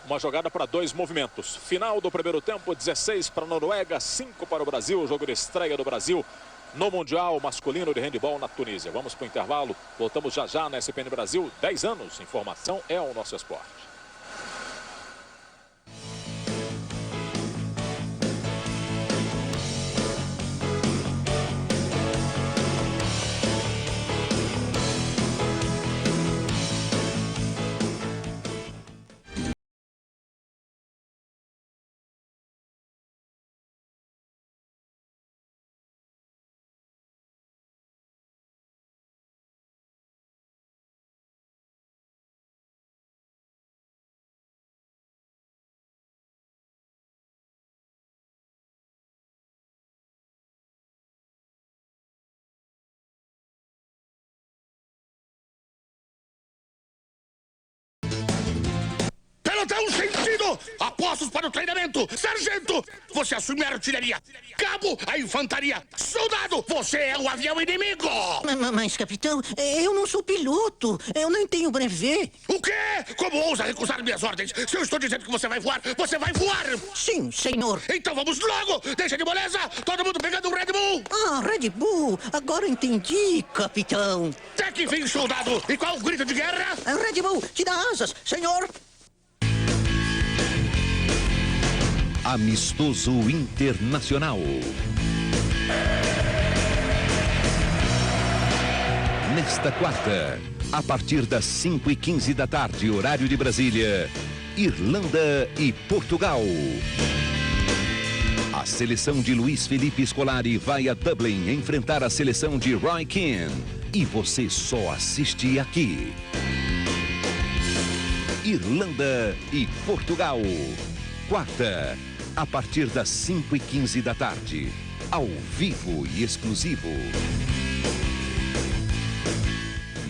Uma jogada para 2 movimentos. Final do primeiro tempo, 16 para a Noruega, 5 para o Brasil. O jogo de estreia do Brasil no Mundial Masculino de Handebol na Tunísia. Vamos para o intervalo. Voltamos já já na ESPN Brasil. 10 anos. Informação é o nosso esporte. Pelotão sentido! Apostos para o treinamento! Sargento, você assume a artilharia! Cabo, a infantaria! Soldado, você é o avião inimigo! Mas, capitão, eu não sou piloto. Eu nem tenho brevet. O quê? Como ousa recusar minhas ordens? Se eu estou dizendo que você vai voar, você vai voar! Sim, senhor. Então vamos logo! Deixa de moleza! Todo mundo pegando um Red Bull! Ah, Red Bull. Agora entendi, capitão. Até que fim, soldado! E qual o grito de guerra? Red Bull, te dá asas, senhor. Amistoso Internacional. Nesta quarta, a partir das 5h15 da tarde, horário de Brasília, Irlanda e Portugal. A seleção de Luiz Felipe Scolari vai a Dublin enfrentar a seleção de Roy Keane. E você só assiste aqui. Irlanda e Portugal. Quarta, a partir das 5h15 da tarde, ao vivo e exclusivo,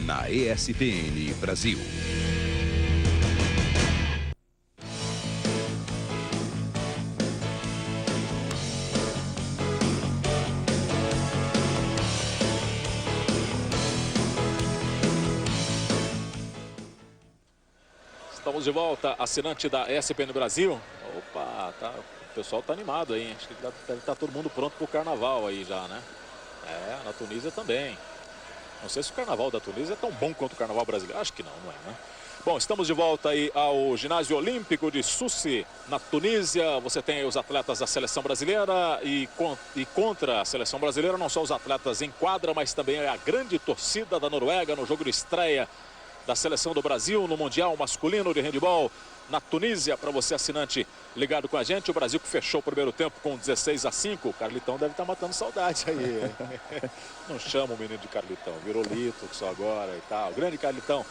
na ESPN Brasil. Estamos de volta, assinante da ESPN Brasil. Opa, o pessoal tá animado aí, acho que deve estar todo mundo pronto pro carnaval aí já, né? É, na Tunísia também. Não sei se o carnaval da Tunísia é tão bom quanto o carnaval brasileiro. Acho que não é, né? Bom, estamos de volta aí ao ginásio olímpico de Sousse, na Tunísia. Você tem aí os atletas da seleção brasileira e contra a seleção brasileira, não só os atletas em quadra, mas também a grande torcida da Noruega no jogo de estreia da seleção do Brasil no Mundial Masculino de Handebol na Tunísia. Para você, assinante, ligado com a gente, o Brasil que fechou o primeiro tempo com 16-5. O Carlitão deve estar matando saudade aí. Não chama o menino de Carlitão, virou Lito só agora e tal. Grande Carlitão.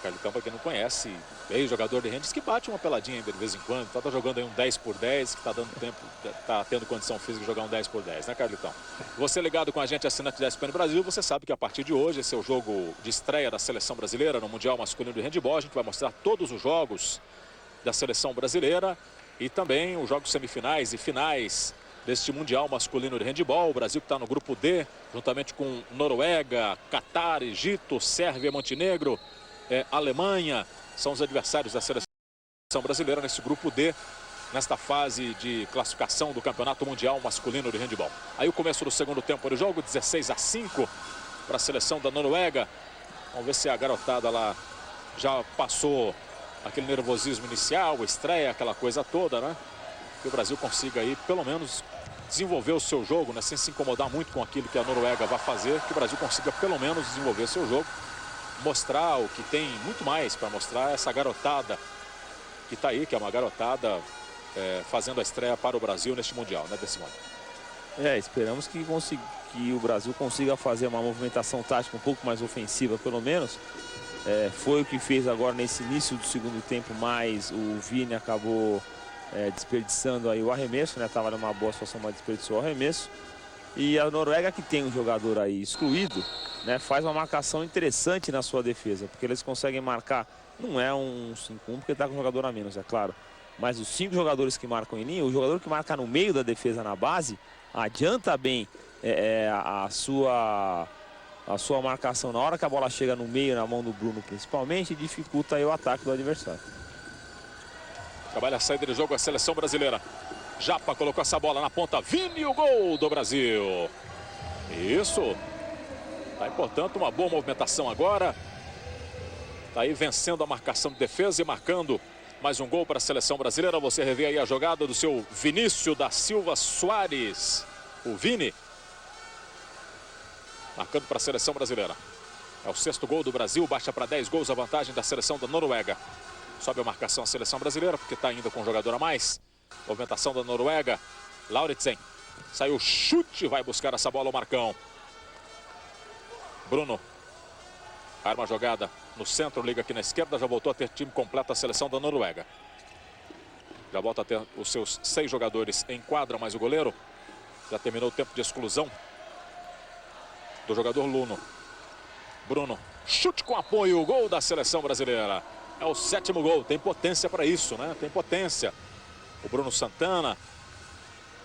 Carlitão, para quem não conhece, ex-jogador de handebol, que bate uma peladinha ainda de vez em quando. Tá jogando aí um 10x10, que tá dando tempo, tá tendo condição física de jogar um 10x10, né, Carlitão? Você ligado com a gente, assinante da ESPN Brasil, você sabe que a partir de hoje, esse é o jogo de estreia da seleção brasileira no Mundial Masculino de Handebol. A gente vai mostrar todos os jogos da seleção brasileira e também os jogos semifinais e finais deste Mundial Masculino de Handebol. O Brasil que está no grupo D, juntamente com Noruega, Catar, Egito, Sérvia, Montenegro, Alemanha, são os adversários da seleção brasileira nesse grupo D, nesta fase de classificação do Campeonato Mundial Masculino de Handebol. Aí o começo do segundo tempo do jogo, 16-5 para a seleção da Noruega. Vamos ver se a garotada lá já passou aquele nervosismo inicial, estreia, aquela coisa toda, né? Que o Brasil consiga aí, pelo menos, desenvolver o seu jogo, né? Sem se incomodar muito com aquilo que a Noruega vai fazer, que o Brasil consiga, pelo menos, desenvolver seu jogo. Mostrar o que tem muito mais para mostrar, essa garotada que está aí, que é uma garotada fazendo a estreia para o Brasil neste Mundial, né, Decimone? Esperamos que o Brasil consiga fazer uma movimentação tática um pouco mais ofensiva, pelo menos. Foi o que fez agora nesse início do segundo tempo, mas o Vini acabou desperdiçando aí o arremesso, né? Estava numa boa situação, mas desperdiçou o arremesso. E a Noruega, que tem um jogador aí excluído, né, faz uma marcação interessante na sua defesa, porque eles conseguem marcar, não é um 5-1 porque está com um jogador a menos, é claro, mas os 5 jogadores que marcam em linha, o jogador que marca no meio da defesa na base, adianta bem a sua marcação na hora que a bola chega no meio, na mão do Bruno principalmente, e dificulta aí o ataque do adversário. Trabalha a saída de jogo a seleção brasileira. Japa colocou essa bola na ponta. Vini, o gol do Brasil. Isso. Tá, portanto, uma boa movimentação agora. Tá aí vencendo a marcação de defesa e marcando mais um gol para a seleção brasileira. Você revê aí a jogada do seu Vinícius da Silva Soares. O Vini. Marcando para a seleção brasileira. É o 6º gol do Brasil. Baixa para 10 gols a vantagem da seleção da Noruega. Sobe a marcação a seleção brasileira porque está ainda com um jogador a mais. Movimentação da Noruega. Lauritsen. Saiu o chute. Vai buscar essa bola o Marcão. Bruno. Arma a jogada no centro. Liga aqui na esquerda. Já voltou a ter time completo a seleção da Noruega. Já volta a ter os seus 6 jogadores em quadra, mais o goleiro. Já terminou o tempo de exclusão do jogador Luno. Bruno, chute com apoio, o gol da seleção brasileira. É o 7º gol, tem potência para isso, né? Tem potência. O Bruno Santana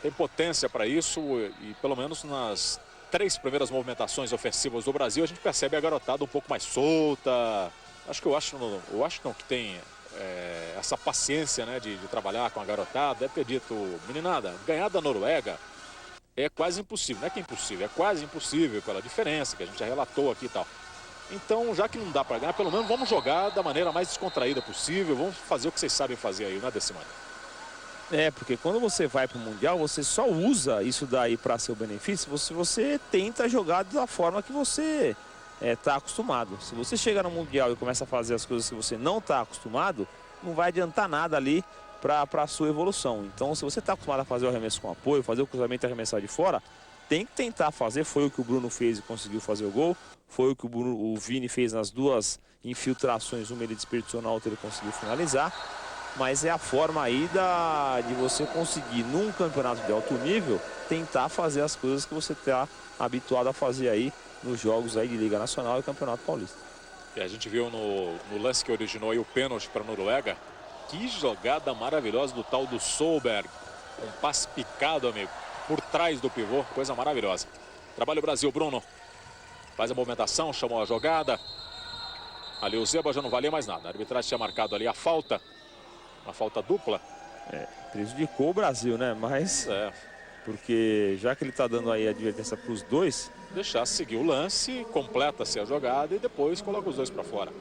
tem potência para isso e pelo menos nas 3 primeiras movimentações ofensivas do Brasil a gente percebe a garotada um pouco mais solta. Acho que o Washington que tem essa paciência, né, de trabalhar com a garotada. Deve ter dito, meninada, ganhar da Noruega é quase impossível. Não é que é impossível, é quase impossível pela diferença que a gente já relatou aqui e tal. Então, já que não dá para ganhar, pelo menos vamos jogar da maneira mais descontraída possível. Vamos fazer o que vocês sabem fazer aí, né, Decimani? Porque quando você vai para o Mundial, você só usa isso daí para seu benefício se você tenta jogar da forma que você está acostumado. Se você chega no Mundial e começa a fazer as coisas que você não está acostumado, não vai adiantar nada ali para a sua evolução. Então, se você está acostumado a fazer o arremesso com apoio, fazer o cruzamento e arremessar de fora, tem que tentar fazer. Foi o que o Bruno fez e conseguiu fazer o gol. Foi o que o Vini fez nas 2 infiltrações. Uma ele desperdiçou, na outra ele conseguiu finalizar. Mas é a forma aí de você conseguir, num campeonato de alto nível, tentar fazer as coisas que você está habituado a fazer aí nos jogos aí de Liga Nacional e Campeonato Paulista. E a gente viu no lance que originou aí o pênalti para a Noruega. Que jogada maravilhosa do tal do Solberg. Um passe picado, amigo, por trás do pivô. Coisa maravilhosa. Trabalha o Brasil, Bruno. Faz a movimentação, chamou a jogada. Ali o Zeba já não valia mais nada. A arbitragem tinha marcado ali a falta. Uma falta dupla. Prejudicou o Brasil, né? Mas porque já que ele está dando aí a advertência para os dois, deixar seguir o lance, completa-se a jogada e depois coloca os dois para fora.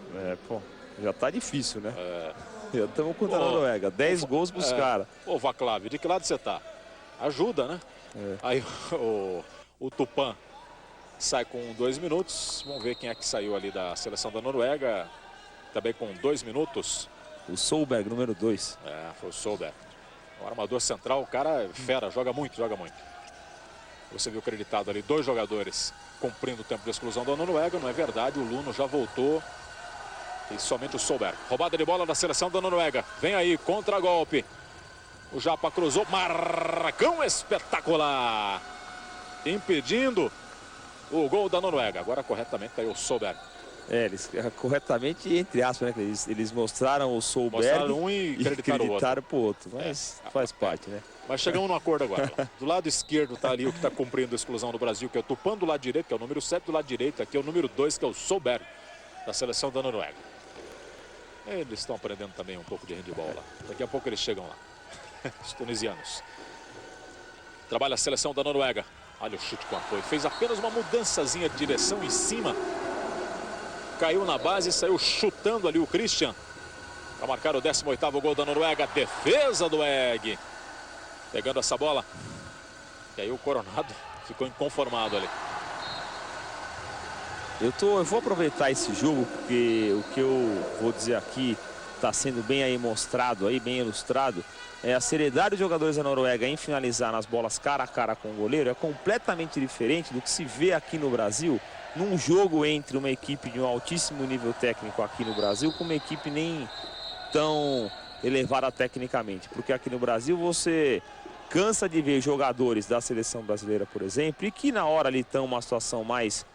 Já tá difícil, né? Já estamos contra a Noruega. 10 gols para os caras. Ô, Vaclav, de que lado você tá? Ajuda, né? Aí o Tupã sai com 2 minutos. Vamos ver quem é que saiu ali da seleção da Noruega. Também com 2 minutos. O Solberg, número 2. Foi o Solberg. O armador central, o cara é fera, joga muito, joga muito. Você viu acreditado ali 2 jogadores cumprindo o tempo de exclusão da Noruega. Não é verdade, o Luno já voltou. E somente o Solberg. Roubada de bola da seleção da Noruega. Vem aí, contra-golpe. O Japa cruzou. Marcão espetacular. Impedindo o gol da Noruega. Agora corretamente está aí o Solberg. Eles corretamente, entre aspas, né? Eles mostraram o Solberg. Mostraram um e acreditaram pro outro. Mas faz parte, né? Mas chegamos num acordo agora. Do lado esquerdo está ali o que está cumprindo a exclusão do Brasil, que é o Tupã. Do lado direito, que é o número 7. Do lado direito aqui é o número 2, que é o Solberg, da seleção da Noruega. Eles estão aprendendo também um pouco de handebol lá. Daqui a pouco eles chegam lá. Os tunisianos. Trabalha a seleção da Noruega. Olha o chute com apoio. Fez apenas uma mudançazinha de direção em cima. Caiu na base e saiu chutando ali o Christian. Para marcar o 18º gol da Noruega. Defesa do Egg. Pegando essa bola. E aí o Coronado ficou inconformado ali. Eu vou aproveitar esse jogo, porque o que eu vou dizer aqui está sendo bem aí mostrado, aí, bem ilustrado. A seriedade dos jogadores da Noruega em finalizar nas bolas cara a cara com o goleiro é completamente diferente do que se vê aqui no Brasil, num jogo entre uma equipe de um altíssimo nível técnico aqui no Brasil com uma equipe nem tão elevada tecnicamente. Porque aqui no Brasil você cansa de ver jogadores da seleção brasileira, por exemplo, e que na hora ali estão uma situação mais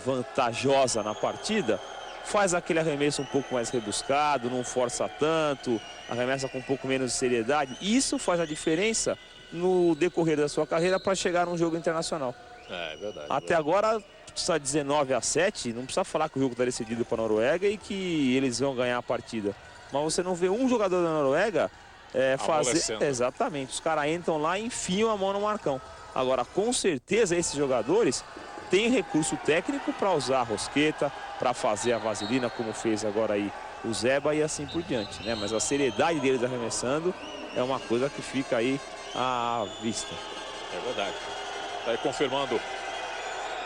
vantajosa na partida, faz aquele arremesso um pouco mais rebuscado, não força tanto, arremessa com um pouco menos de seriedade. Isso faz a diferença no decorrer da sua carreira para chegar num jogo internacional. É verdade. Até agora está 19-7, não precisa falar que o jogo está decidido para a Noruega e que eles vão ganhar a partida. mas você não vê um jogador da Noruega fazer... Amolecendo. Exatamente, os caras entram lá e enfiam a mão no Marcão. Agora, com certeza, esses jogadores têm recurso técnico para usar a rosqueta, para fazer a vaselina, como fez agora aí o Zeba e assim por diante, né? Mas a seriedade deles arremessando é uma coisa que fica aí à vista. É verdade. Está aí confirmando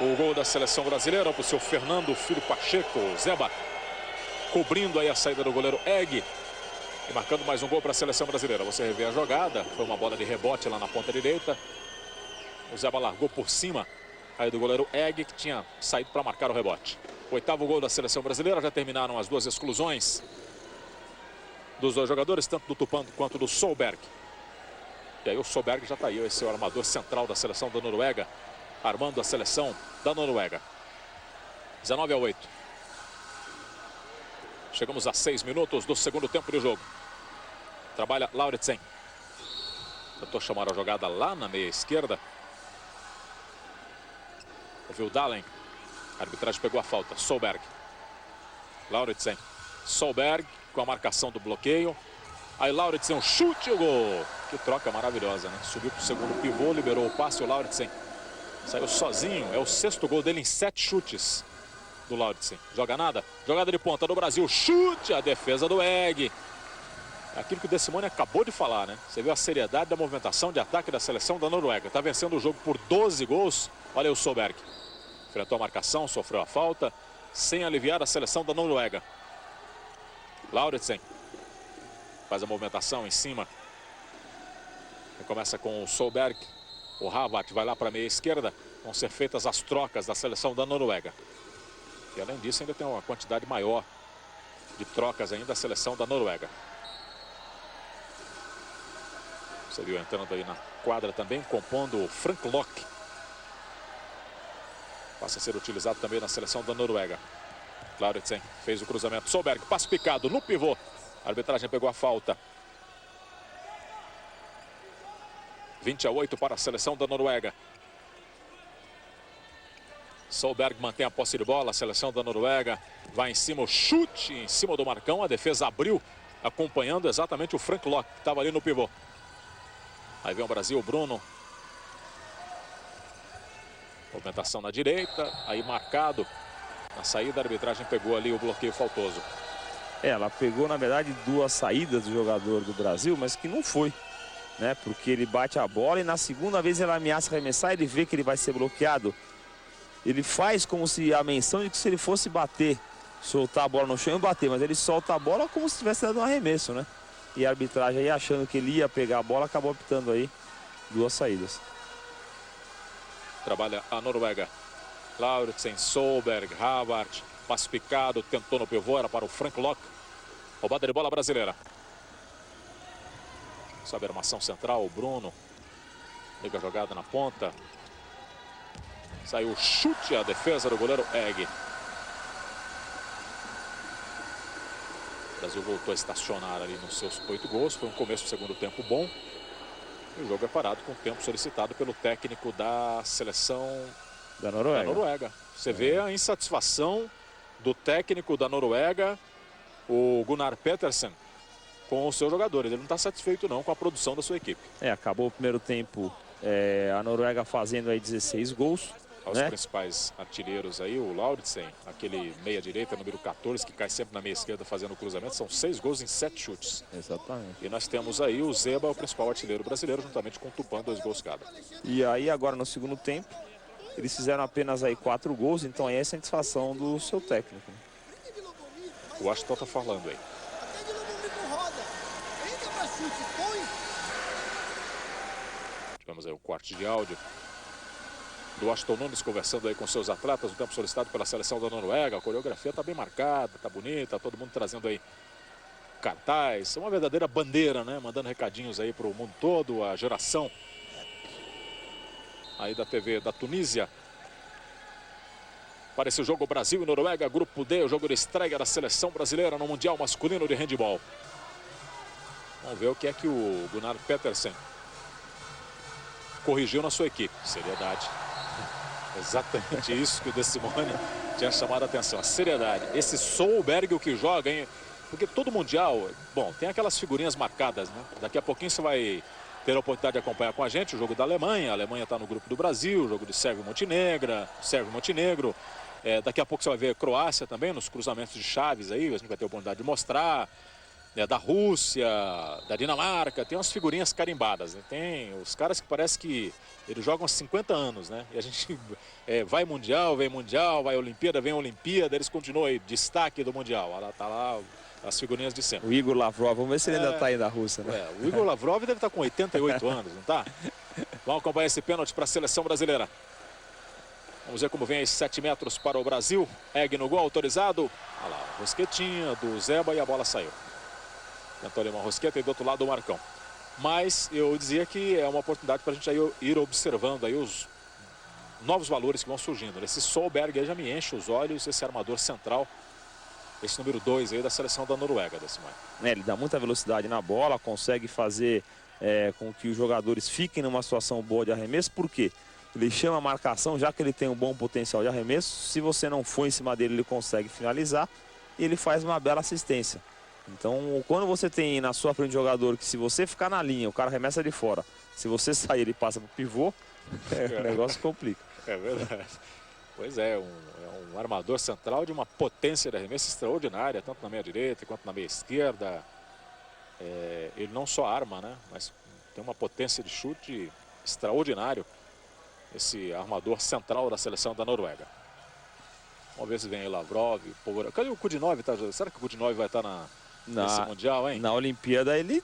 o gol da seleção brasileira para o seu Fernando Filho Pacheco. Zeba cobrindo aí a saída do goleiro Egg. E marcando mais um gol para a seleção brasileira. Você revê a jogada. Foi uma bola de rebote lá na ponta direita. O Zeba largou por cima aí do goleiro Egg, que tinha saído para marcar o rebote. Oitavo gol da seleção brasileira. Já terminaram as duas exclusões dos dois jogadores, tanto do Tupan quanto do Solberg. E aí o Solberg já está aí, esse é o armador central da seleção da Noruega, armando a seleção da Noruega. 19-8. Chegamos a 6 minutos do segundo tempo de jogo. Trabalha Lauritsen. Tentou chamar a jogada lá na meia esquerda. Ouviu o Dalen. A arbitragem pegou a falta. Solberg. Lauritsen. Solberg com a marcação do bloqueio. Aí Lauritsen, um chute e o gol. Que troca maravilhosa, né? Subiu para o segundo pivô, liberou o passe. O Lauritsen saiu sozinho. É o 6º gol dele em 7 chutes do Lauritsen. Joga nada. Jogada de ponta do Brasil. Chute. A defesa do Egg. Aquilo que o De Simone acabou de falar, né? Você viu a seriedade da movimentação de ataque da seleção da Noruega. Está vencendo o jogo por 12 gols. Olha aí o Solberg. Enfrentou a marcação, sofreu a falta. Sem aliviar a seleção da Noruega. Lauritsen faz a movimentação em cima. E começa com o Solberg. O Havart vai lá para a meia esquerda. Vão ser feitas as trocas da seleção da Noruega. E além disso ainda tem uma quantidade maior de trocas ainda da seleção da Noruega. Você viu entrando aí na quadra também, compondo o Frank Locke. Passa a ser utilizado também na seleção da Noruega. Lauritsen fez o cruzamento. Solberg, passe picado no pivô. A arbitragem pegou a falta. 20-8 para a seleção da Noruega. Solberg mantém a posse de bola. A seleção da Noruega vai em cima. O chute em cima do Marcão. A defesa abriu, acompanhando exatamente o Frank Locke, que estava ali no pivô. Aí vem o Brasil, o Bruno. Movimentação na direita. Aí marcado. Na saída a arbitragem pegou ali o bloqueio faltoso. Ela pegou, na verdade, 2 saídas do jogador do Brasil, mas que não foi, né? Porque ele bate a bola e na segunda vez ele ameaça arremessar, ele vê que ele vai ser bloqueado. Ele faz como se a menção de que se ele fosse bater, soltar a bola no chão e bater, mas ele solta a bola como se tivesse dado um arremesso, né? E a arbitragem aí, achando que ele ia pegar a bola, acabou optando aí 2 saídas. Trabalha a Noruega. Lauritsen, Solberg, Havart. Passe picado, tentou no pivô, era para o Frank Locke. Roubada de bola brasileira. Sobe a armação central, o Bruno. Liga a jogada na ponta. Saiu o chute à defesa do goleiro Egg. O Brasil voltou a estacionar ali nos seus 8 gols. Foi um começo do segundo tempo bom. E o jogo é parado com o tempo solicitado pelo técnico da seleção Da Noruega. Você vê a insatisfação do técnico da Noruega, o Gunnar Petersen, com os seus jogadores. Ele não está satisfeito não com a produção da sua equipe. Acabou o primeiro tempo, a Noruega fazendo aí 16 gols. Os principais artilheiros aí, o Lauritsen, aquele meia-direita, número 14, que cai sempre na meia esquerda fazendo o cruzamento. São 6 gols em 7 chutes. Exatamente. E nós temos aí o Zeba, o principal artilheiro brasileiro, juntamente com o Tupan, 2 gols cada. E aí agora no segundo tempo, eles fizeram apenas aí 4 gols, então aí é a satisfação do seu técnico. O Washington está falando aí. Tivemos aí o corte de áudio do Washington Nunes conversando aí com seus atletas no tempo solicitado pela seleção da Noruega. A coreografia está bem marcada, está bonita, todo mundo trazendo aí cartaz. É uma verdadeira bandeira, né? Mandando recadinhos aí para o mundo todo, a geração aí da TV da Tunísia. Para esse jogo Brasil e Noruega, grupo D, o jogo de estreia da seleção brasileira no Mundial Masculino de Handebol. Vamos ver o que é que o Gunnar Petersen corrigiu na sua equipe. Seriedade. Exatamente isso que o De Simone tinha chamado a atenção. A seriedade. Esse Solberg, o que joga, hein? Porque todo Mundial, bom, tem aquelas figurinhas marcadas, né? Daqui a pouquinho você vai ter a oportunidade de acompanhar com a gente o jogo da Alemanha. A Alemanha está no grupo do Brasil, o jogo de Sérvia e Montenegro. Daqui a pouco você vai ver a Croácia também, nos cruzamentos de chaves aí, a gente vai ter a oportunidade de mostrar. Da Rússia, da Dinamarca, tem umas figurinhas carimbadas, né? Tem os caras que parece que eles jogam há 50 anos, né? E a gente vai Mundial, vem Mundial, vai Olimpíada, vem Olimpíada, eles continuam aí, destaque do Mundial. Olha lá, tá lá as figurinhas de sempre. O Igor Lavrov, vamos ver se ele ainda tá aí na Rússia, né? O Igor Lavrov deve estar com 88 anos, não tá? Vamos acompanhar esse pênalti para a seleção brasileira. Vamos ver como vem esses 7 metros para o Brasil. Egg no gol, autorizado. Olha lá, rosquetinha do Zeba e a bola saiu. Tentou ali uma rosqueta e do outro lado o Marcão. Mas eu dizia que é uma oportunidade para a gente aí ir observando aí os novos valores que vão surgindo. Esse Solberg aí já me enche os olhos, esse armador central, esse número 2 aí da seleção da Noruega, Decimar. Ele dá muita velocidade na bola, consegue fazer com que os jogadores fiquem numa situação boa de arremesso. Por quê? Ele chama a marcação, já que ele tem um bom potencial de arremesso. Se você não for em cima dele, ele consegue finalizar e ele faz uma bela assistência. Então, quando você tem na sua frente um jogador que, se você ficar na linha, o cara arremessa de fora. Se você sair, ele passa para o pivô, o negócio complica. É verdade. Pois é um armador central de uma potência de arremesso extraordinária, tanto na meia direita quanto na meia esquerda. Ele não só arma, né? Mas tem uma potência de chute extraordinário. Esse armador central da seleção da Noruega. Vamos ver se vem aí Lavrov. Cadê o Kudinov? Tá? Será que o Kudinov vai estar nesse Mundial, hein? Na Olimpíada ele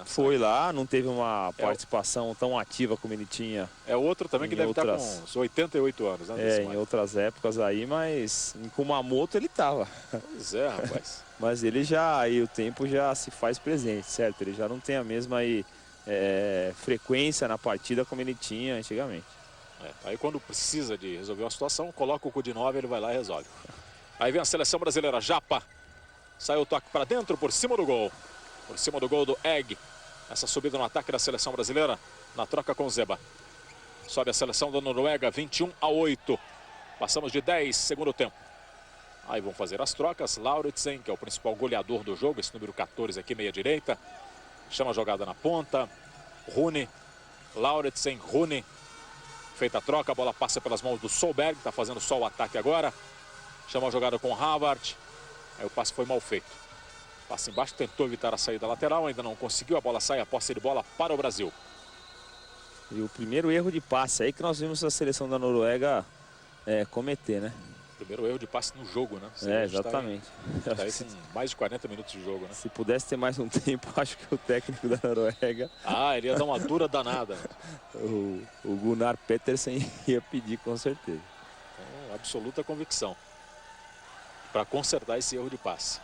foi lá, não teve uma participação tão ativa como ele tinha. É outro também que deve estar com uns 88 anos, né? Em outras épocas aí, mas em Kumamoto ele estava. Pois é, rapaz. Mas ele já, aí o tempo já se faz presente, certo? Ele já não tem a mesma aí, frequência na partida como ele tinha antigamente. Aí quando precisa de resolver uma situação, coloca o Kudinov, ele vai lá e resolve. Aí vem a seleção brasileira, Japa. Saiu o toque para dentro, por cima do gol. Por cima do gol do Egg. Essa subida no ataque da seleção brasileira, na troca com o Zeba. Sobe a seleção da Noruega, 21-8. Passamos de 10, segundo tempo. Aí vão fazer as trocas. Lauritsen, que é o principal goleador do jogo, esse número 14 aqui, meia direita. Chama a jogada na ponta. Rune, Lauritsen, Rune. Feita a troca, a bola passa pelas mãos do Solberg, está fazendo só o ataque agora. Chama a jogada com o Havard. Aí o passe foi mal feito. Passe embaixo, tentou evitar a saída lateral, ainda não conseguiu. A bola sai, a posse de bola para o Brasil. E o primeiro erro de passe aí que nós vimos a seleção da Noruega cometer, né? Primeiro erro de passe no jogo, né? Exatamente. Está aí com mais de 40 minutos de jogo, né? Se pudesse ter mais um tempo, acho que o técnico da Noruega... ele ia dar uma dura danada. o Gunnar Petersen ia pedir, com certeza. Com absoluta convicção. Para consertar esse erro de passe.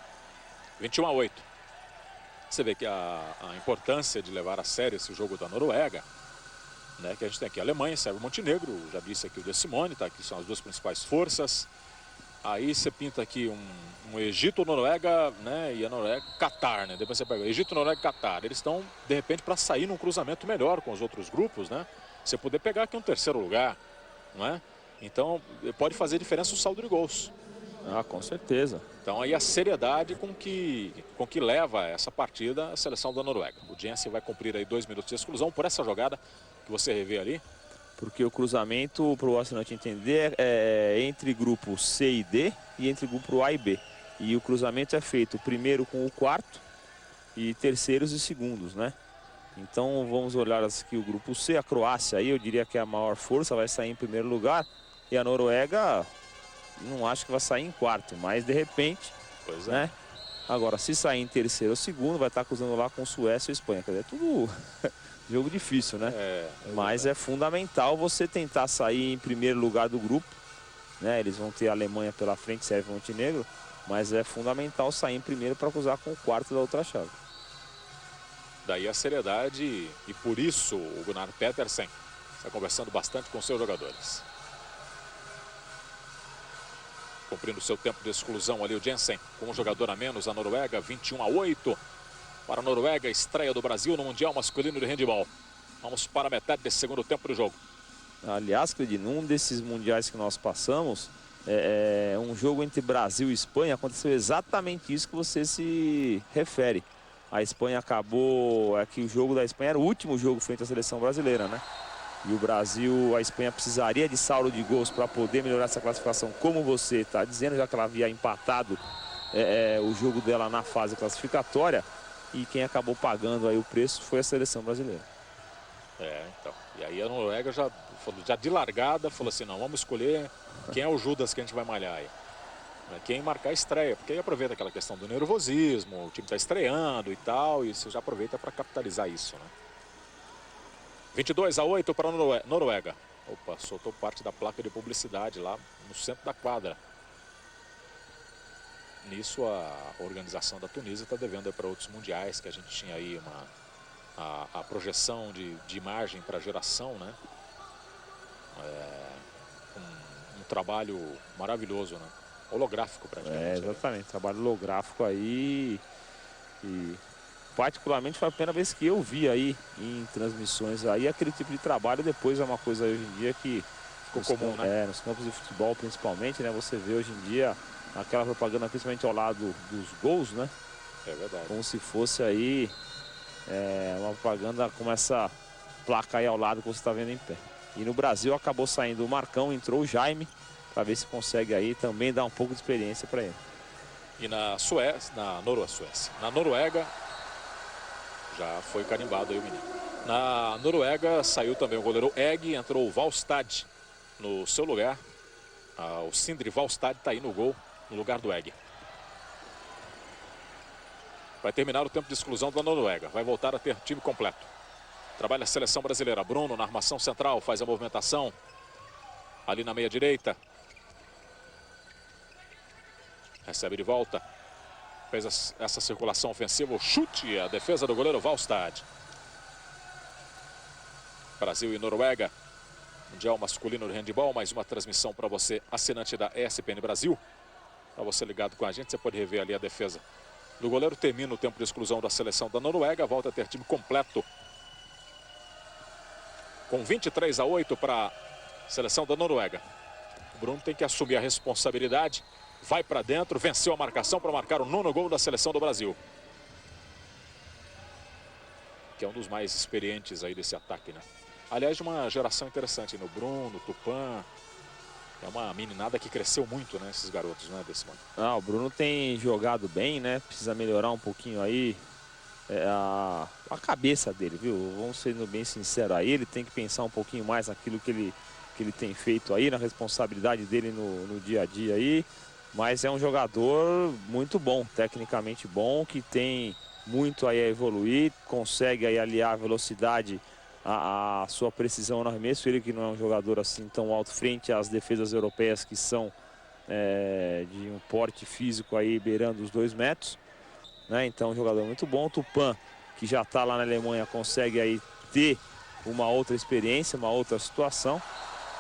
21-8. Você vê que a importância de levar a sério esse jogo da Noruega, né, que a gente tem aqui a Alemanha, Sérvia e Montenegro, já disse aqui o De Simone, tá aqui, são as duas principais forças. Aí você pinta aqui um Egito, Noruega, né, e a Noruega, Catar, né, depois você pega Egito, Noruega e Catar. Eles estão, de repente, para sair num cruzamento melhor com os outros grupos, né, você poder pegar aqui um terceiro lugar, não é? Então, pode fazer diferença o saldo de gols. Com certeza. Então aí a seriedade com que leva essa partida a seleção da Noruega. O Jensen vai cumprir aí 2 minutos de exclusão por essa jogada que você revê ali. Porque o cruzamento, para o assinante entender, é entre grupo C e D e entre grupo A e B. E o cruzamento é feito primeiro com o quarto e terceiros e segundos, né? Então vamos olhar aqui o grupo C, a Croácia aí, eu diria que é a maior força, vai sair em primeiro lugar. E a Noruega... não acho que vai sair em quarto, mas de repente, né? Agora, se sair em terceiro ou segundo, vai estar cruzando lá com Suécia ou Espanha. Quer dizer, é tudo jogo difícil, né? Mas é fundamental você tentar sair em primeiro lugar do grupo, né? Eles vão ter a Alemanha pela frente, Sérvia e Montenegro, mas é fundamental sair em primeiro para cruzar com o quarto da outra chave. Daí a seriedade e por isso o Gunnar Petersen está conversando bastante com seus jogadores. Cumprindo seu tempo de exclusão ali o Jensen, com um jogador a menos, a Noruega, 21-8. Para a Noruega, estreia do Brasil no Mundial Masculino de Handebol. Vamos para a metade desse segundo tempo do jogo. Aliás, Cleide, num desses mundiais que nós passamos, um jogo entre Brasil e Espanha, aconteceu exatamente isso que você se refere. A Espanha acabou, que o jogo da Espanha era o último jogo frente à seleção brasileira, né? E o Brasil, a Espanha precisaria de saldo de gols para poder melhorar essa classificação, como você está dizendo, já que ela havia empatado o jogo dela na fase classificatória. E quem acabou pagando aí o preço foi a seleção brasileira. Então. E aí a Noruega já de largada falou assim, não, vamos escolher quem é o Judas que a gente vai malhar aí. Quem marcar a estreia, porque aí aproveita aquela questão do nervosismo, o time está estreando e tal, e você já aproveita para capitalizar isso, né? 22-8 para a Noruega. Opa, soltou parte da placa de publicidade lá no centro da quadra. Nisso a organização da Tunísia está devendo para outros mundiais, que a gente tinha aí a projeção de imagem para geração, né? Um trabalho maravilhoso, né? Holográfico praticamente. Exatamente, trabalho holográfico aí. E particularmente foi a primeira vez que eu vi aí em transmissões aí aquele tipo de trabalho. Depois é uma coisa hoje em dia que ficou comum, né? Nos campos de futebol principalmente, né? Você vê hoje em dia aquela propaganda principalmente ao lado dos gols, né? É verdade. Como se fosse aí uma propaganda com essa placa aí ao lado que você está vendo em pé. E no Brasil acabou saindo o Marcão, entrou o Jaime, para ver se consegue aí também dar um pouco de experiência para ele. E na Noruega, já foi carimbado aí o menino. Na Noruega saiu também o goleiro Egg, entrou o Valstad no seu lugar. O Sindri Valstad está aí no gol, no lugar do Egg. Vai terminar o tempo de exclusão da Noruega, vai voltar a ter time completo. Trabalha a seleção brasileira, Bruno na armação central, faz a movimentação ali na meia direita. Recebe de volta. Fez essa circulação ofensiva. O chute, a defesa do goleiro Valstad. Brasil e Noruega. Mundial masculino de handebol. Mais uma transmissão para você, assinante da ESPN Brasil. Para você ligado com a gente, você pode rever ali a defesa do goleiro. Termina o tempo de exclusão da seleção da Noruega. Volta a ter time completo. Com 23-8 para a seleção da Noruega. O Bruno tem que assumir a responsabilidade. Vai para dentro, venceu a marcação para marcar o 9º gol da seleção do Brasil. Que é um dos mais experientes aí desse ataque, né? Aliás, de uma geração interessante no Bruno, Tupã. É uma meninada que cresceu muito, né? Esses garotos, né? Desse o Bruno tem jogado bem, né? Precisa melhorar um pouquinho aí a cabeça dele, viu? Vamos sendo bem sinceros aí. Ele tem que pensar um pouquinho mais naquilo que ele tem feito aí, na responsabilidade dele no dia a dia aí. Mas é um jogador muito bom, tecnicamente bom, que tem muito aí a evoluir, consegue aí aliar a velocidade à sua precisão no arremesso. Ele que não é um jogador assim tão alto frente às defesas europeias, que são de um porte físico aí beirando os 2 metros, né? Então, um jogador muito bom. O Tupã, que já está lá na Alemanha, consegue aí ter uma outra experiência, uma outra situação,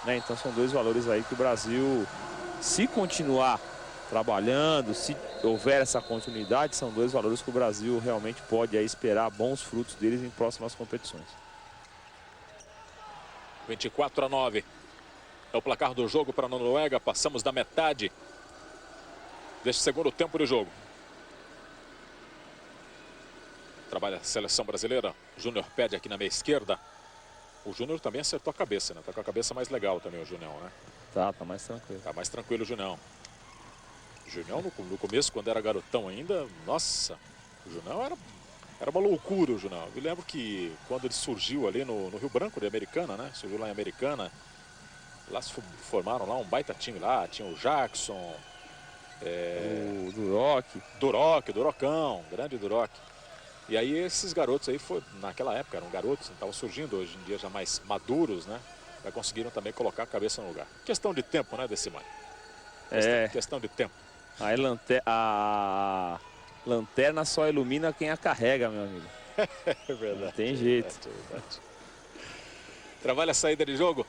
né? Então são 2 valores aí que o Brasil, se continuar trabalhando, se houver essa continuidade, são 2 valores que o Brasil realmente pode aí esperar bons frutos deles em próximas competições. 24-9 é o placar do jogo para a Noruega. Passamos da metade deste segundo tempo de jogo. Trabalha a seleção brasileira. O Júnior pede aqui na meia esquerda. O Júnior também acertou a cabeça, né? Tá com a cabeça mais legal também o Junião, né? Tá mais tranquilo. Tá mais tranquilo o Junião. O Junião no começo, quando era garotão ainda, nossa, o Junião era uma loucura, o Junião. Eu lembro que quando ele surgiu ali no Rio Branco de Americana, né? Surgiu lá em Americana. Lá se formaram lá um baita time lá. Tinha o Jackson. O Durocão, grande Duroc. E aí esses garotos aí, naquela época eram garotos, estavam surgindo hoje em dia já mais maduros, né? Já conseguiram também colocar a cabeça no lugar. Questão de tempo, né, Decimani? Questão de tempo. Aí a lanterna só ilumina quem a carrega, meu amigo. É verdade. Não tem jeito. É verdade. Trabalha a saída de jogo.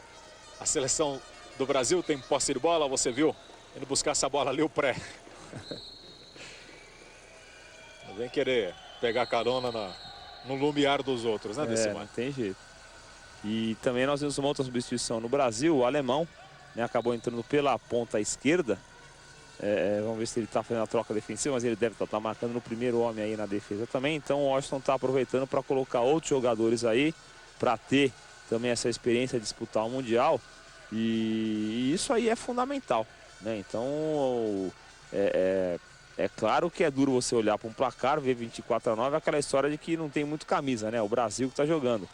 A seleção do Brasil tem posse de bola, você viu? Indo buscar essa bola ali, o pré. Não vem querer pegar carona no lumiar dos outros, né, Decimani? Não tem jeito. E também nós vimos uma outra substituição no Brasil, o alemão, né, acabou entrando pela ponta esquerda. Vamos ver se ele está fazendo a troca defensiva, mas ele deve estar marcando no primeiro homem aí na defesa também. Então o Washington está aproveitando para colocar outros jogadores aí, para ter também essa experiência de disputar o Mundial. E isso aí é fundamental, né? Então é claro que é duro você olhar para um placar, ver 24-9, aquela história de que não tem muito camisa, né? O Brasil que está jogando.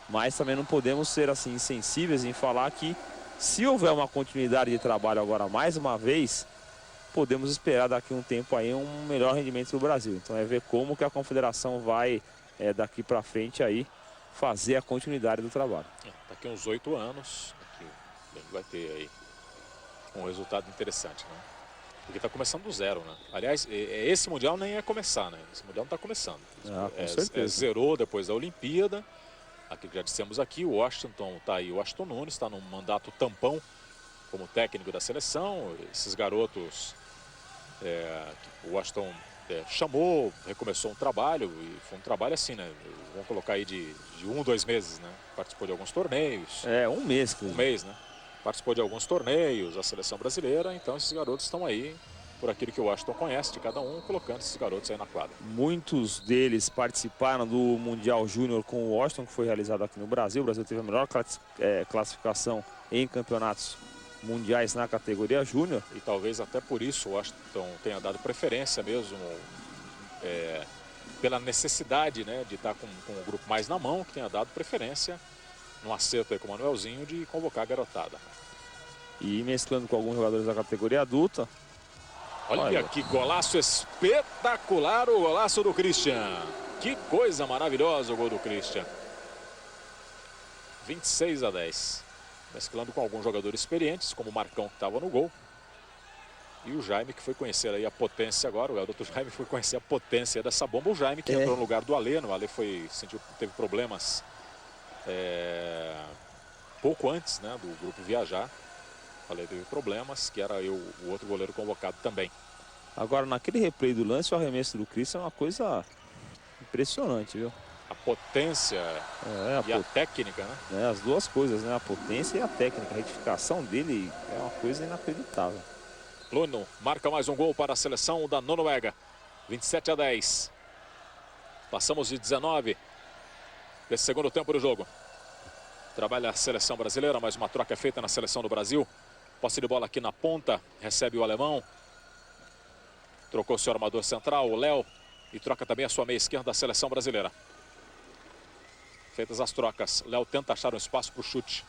Mas também não podemos ser assim insensíveis em falar que se houver uma continuidade de trabalho agora mais uma vez, podemos esperar daqui a um tempo aí um melhor rendimento do Brasil. Então é ver como que a confederação vai daqui para frente aí fazer a continuidade do trabalho. Daqui a uns 8 anos, a gente vai ter aí um resultado interessante, né? Porque está começando do zero, né? Aliás, esse Mundial nem é começar, né? Esse Mundial não está começando. Com certeza. Zerou depois da Olimpíada. Aqui que já dissemos aqui, o Washington está aí, o Washington Nunes está num mandato tampão como técnico da seleção. Esses garotos que o Washington chamou, recomeçou um trabalho, e foi um trabalho assim, né? Vamos colocar aí de 1 ou 2 meses, né? Participou de alguns torneios. Um mês. Um mês, né? Participou de alguns torneios, a seleção brasileira. Então esses garotos estão aí, por aquilo que o Washington conhece de cada um, colocando esses garotos aí na quadra. Muitos deles participaram do Mundial Júnior com o Washington, que foi realizado aqui no Brasil. O Brasil teve a melhor classificação em campeonatos mundiais na categoria Júnior. E talvez até por isso o Washington tenha dado preferência mesmo, pela necessidade, né, de estar com o grupo mais na mão, que tenha dado preferência, num acerto aí com o Manuelzinho, de convocar a garotada. E mesclando com alguns jogadores da categoria adulta. Olha que golaço espetacular, o golaço do Christian. Que coisa maravilhosa o gol do Christian. 26-10. Mesclando com alguns jogadores experientes, como o Marcão, que estava no gol. E o Jaime, que foi conhecer aí a potência agora. O garoto Jaime foi conhecer a potência dessa bomba. O Jaime, que entrou no lugar do Alê. O Alê teve problemas pouco antes, né, do grupo viajar. O Alê teve problemas, que era o outro goleiro convocado também. Agora, naquele replay do lance, o arremesso do Christian é uma coisa impressionante, viu? A potência e a técnica, né? As duas coisas, né? A potência e a técnica. A retificação dele é uma coisa inacreditável. Luno marca mais um gol para a seleção da Noruega. 27-10. Passamos de 19 desse segundo tempo do jogo. Trabalha a seleção brasileira, mais uma troca é feita na seleção do Brasil. Posse de bola aqui na ponta, recebe o alemão. Trocou seu armador central, o Léo. E troca também a sua meia esquerda da seleção brasileira. Feitas as trocas, Léo tenta achar um espaço para o chute.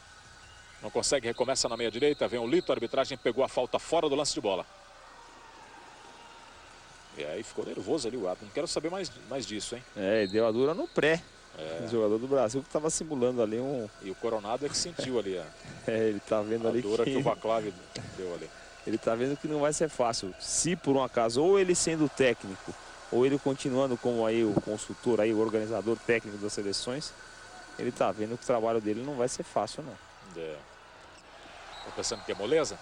Não consegue, recomeça na meia direita. Vem o Lito, a arbitragem pegou a falta fora do lance de bola. E aí ficou nervoso ali o árbitro. Não quero saber mais disso, hein? Deu a dura no pré. O jogador do Brasil que estava simulando ali um... E o Coronado é que sentiu ali ele tá vendo ali dura que o Vaclav deu ali. Ele tá vendo que não vai ser fácil. Se por um acaso, ou ele sendo técnico, ou ele continuando como aí o consultor, aí, o organizador técnico das seleções, ele tá vendo que o trabalho dele não vai ser fácil, não. Tô pensando que é moleza.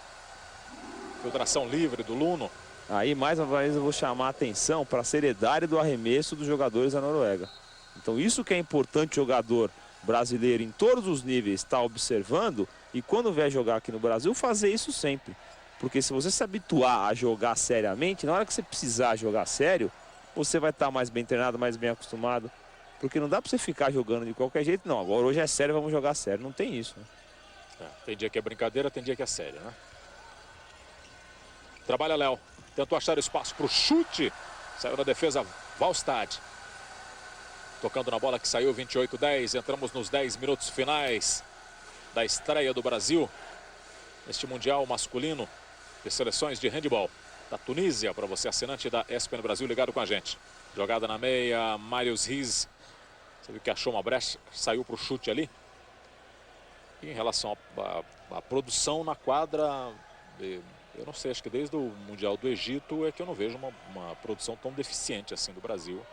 Filtração livre do Luno. Aí, mais uma vez, eu vou chamar a atenção para a seriedade do arremesso dos jogadores da Noruega. Então, isso que é importante, o jogador brasileiro em todos os níveis está observando, e quando vier jogar aqui no Brasil, fazer isso sempre. Porque se você se habituar a jogar seriamente, na hora que você precisar jogar sério, você vai estar mais bem treinado, mais bem acostumado. Porque não dá para você ficar jogando de qualquer jeito, não. Agora hoje é sério, vamos jogar sério. Não tem isso, né? Tem dia que é brincadeira, tem dia que é sério, né? Trabalha Léo. Tentou achar espaço para o chute. Saiu na defesa Valstad. Tocando na bola que saiu 28-10. Entramos nos 10 minutos finais da estreia do Brasil neste Mundial masculino de seleções de handebol da Tunísia. Para você, assinante da ESPN Brasil, ligado com a gente. Jogada na meia, Marius Riz. Você viu que achou uma brecha, saiu para o chute ali. E em relação à produção na quadra, eu não sei, acho que desde o Mundial do Egito é que eu não vejo uma produção tão deficiente assim do Brasil.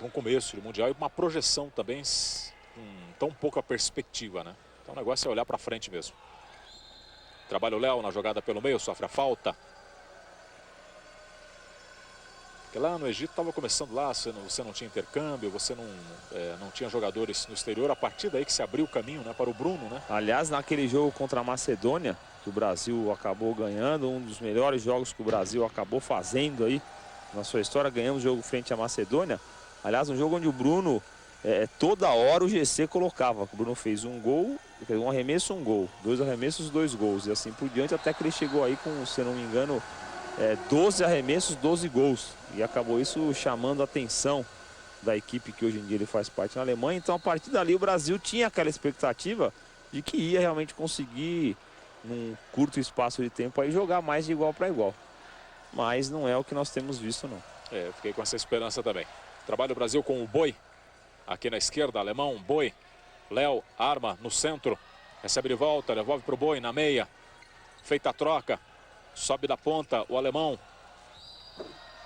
Num começo do Mundial e uma projeção também com tão pouca perspectiva, né? Então o negócio é olhar para frente mesmo. Trabalha o Léo na jogada pelo meio, sofre a falta. Porque lá no Egito estava começando lá, você não tinha intercâmbio, você não tinha jogadores no exterior. A partir daí que se abriu o caminho, né, para o Bruno, né? Aliás, naquele jogo contra a Macedônia, que o Brasil acabou ganhando, um dos melhores jogos que o Brasil acabou fazendo aí na sua história, ganhamos o jogo frente à Macedônia. Aliás, um jogo onde o Bruno, toda hora o GC colocava. O Bruno fez um gol, um arremesso, um gol. 2 arremessos, 2 gols. E assim por diante, até que ele chegou aí com, se eu não me engano, 12 arremessos, 12 gols. E acabou isso chamando a atenção da equipe que hoje em dia ele faz parte na Alemanha. Então, a partir dali, o Brasil tinha aquela expectativa de que ia realmente conseguir, num curto espaço de tempo, aí jogar mais de igual para igual. Mas não é o que nós temos visto, não. Eu fiquei com essa esperança também. Trabalha o Brasil com o Boi. Aqui na esquerda, alemão, Boi. Léo, arma no centro. Recebe de volta, devolve para o Boi na meia. Feita a troca. Sobe da ponta o alemão.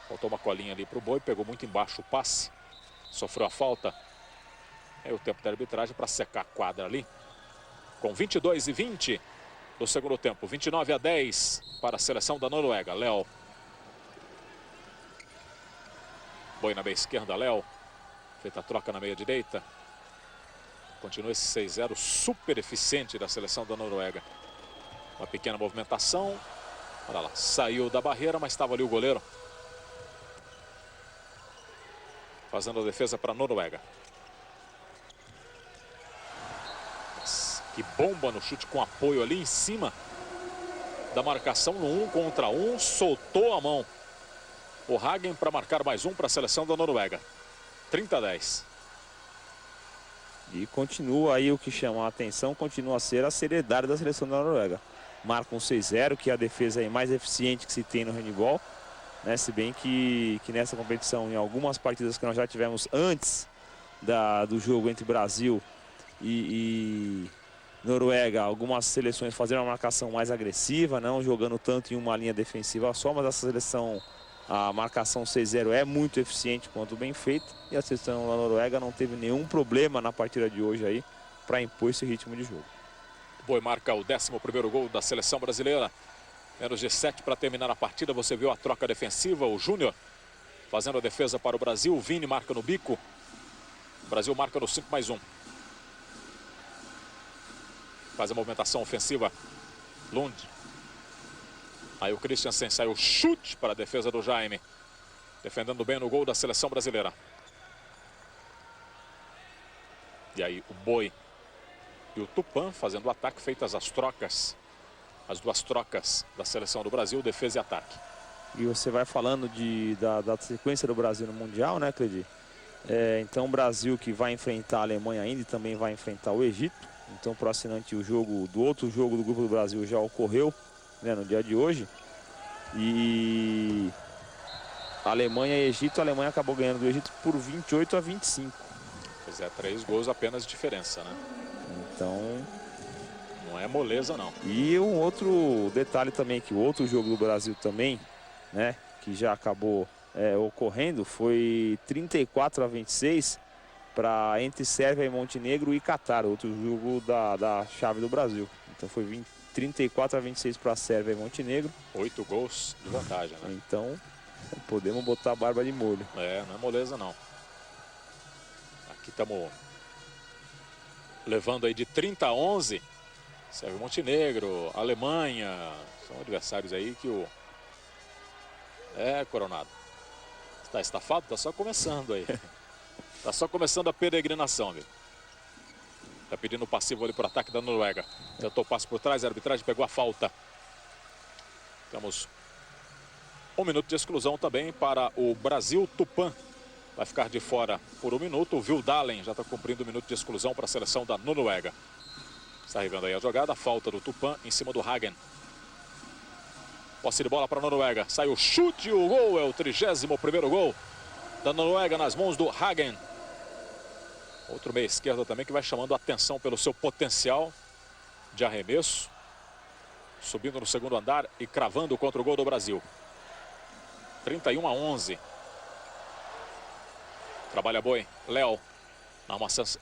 Faltou uma colinha ali para o Boi. Pegou muito embaixo o passe. Sofreu a falta. É o tempo da arbitragem para secar a quadra ali. Com 22:20 do segundo tempo. 29-10 para a seleção da Noruega. Léo. Boi na meia esquerda, Léo. Feita a troca na meia direita. Continua esse 6-0 super eficiente da seleção da Noruega. Uma pequena movimentação. Olha lá, saiu da barreira, mas estava ali o goleiro. Fazendo a defesa para a Noruega. Mas que bomba no chute com apoio ali em cima da marcação no 1 contra 1. Soltou a mão o Hagen para marcar mais um para a seleção da Noruega. 30-10. E continua aí o que chama a atenção, continua a ser a seriedade da seleção da Noruega. Marca um 6-0, que é a defesa aí mais eficiente que se tem no handball, né? Se bem que nessa competição, em algumas partidas que nós já tivemos antes do jogo entre Brasil e Noruega, algumas seleções faziam uma marcação mais agressiva, não jogando tanto em uma linha defensiva só, mas essa seleção, a marcação 6-0 é muito eficiente quanto bem feita, e a seleção da Noruega não teve nenhum problema na partida de hoje aí para impor esse ritmo de jogo. Boi marca o 11º gol da seleção brasileira. Menos de 7 para terminar a partida. Você viu a troca defensiva, o Júnior fazendo a defesa para o Brasil. O Vini marca no bico. O Brasil marca no 5+1. Faz a movimentação ofensiva. Lund. Aí o Christiansen sai o chute para a defesa do Jaime. Defendendo bem no gol da seleção brasileira. E aí o Boi e o Tupã fazendo o ataque, feitas as trocas. As duas trocas da seleção do Brasil, defesa e ataque. E você vai falando da sequência do Brasil no Mundial, né, Cledi? Então o Brasil que vai enfrentar a Alemanha ainda e também vai enfrentar o Egito. Então para o assinante o jogo do outro jogo do Grupo do Brasil já ocorreu, né, no dia de hoje. E Alemanha e Egito, a Alemanha acabou ganhando do Egito por 28-25. Pois é, 3 gols apenas de diferença, né? Então não é moleza, não. E um outro detalhe também, que o outro jogo do Brasil também, né, que já acabou ocorrendo, foi 34-26 entre Sérvia e Montenegro e Catar, outro jogo da chave do Brasil. Então foi 34-26 para Sérvia e Montenegro. 8 gols de vantagem, né? Então podemos botar a barba de molho. Não é moleza, não. Aqui estamos levando aí de 30-11. Sérvia e Montenegro, Alemanha, são adversários aí que o... Coronado. Está estafado? Está só começando aí. Está só começando a peregrinação, viu? Está pedindo o passivo ali para o ataque da Noruega. Tentou o passe por trás, a arbitragem pegou a falta. Temos 1 minuto de exclusão também para o Brasil. Tupã vai ficar de fora por 1 minuto. O Vildalen já está cumprindo 1 minuto de exclusão para a seleção da Noruega. Está arrivando aí a jogada, a falta do Tupã em cima do Hagen. Posse de bola para a Noruega. Sai o chute e o gol. É o 31º gol da Noruega nas mãos do Hagen. Outro meia esquerda também que vai chamando a atenção pelo seu potencial de arremesso. Subindo no segundo andar e cravando contra o gol do Brasil. 31-11. Trabalha Boi. Léo. Na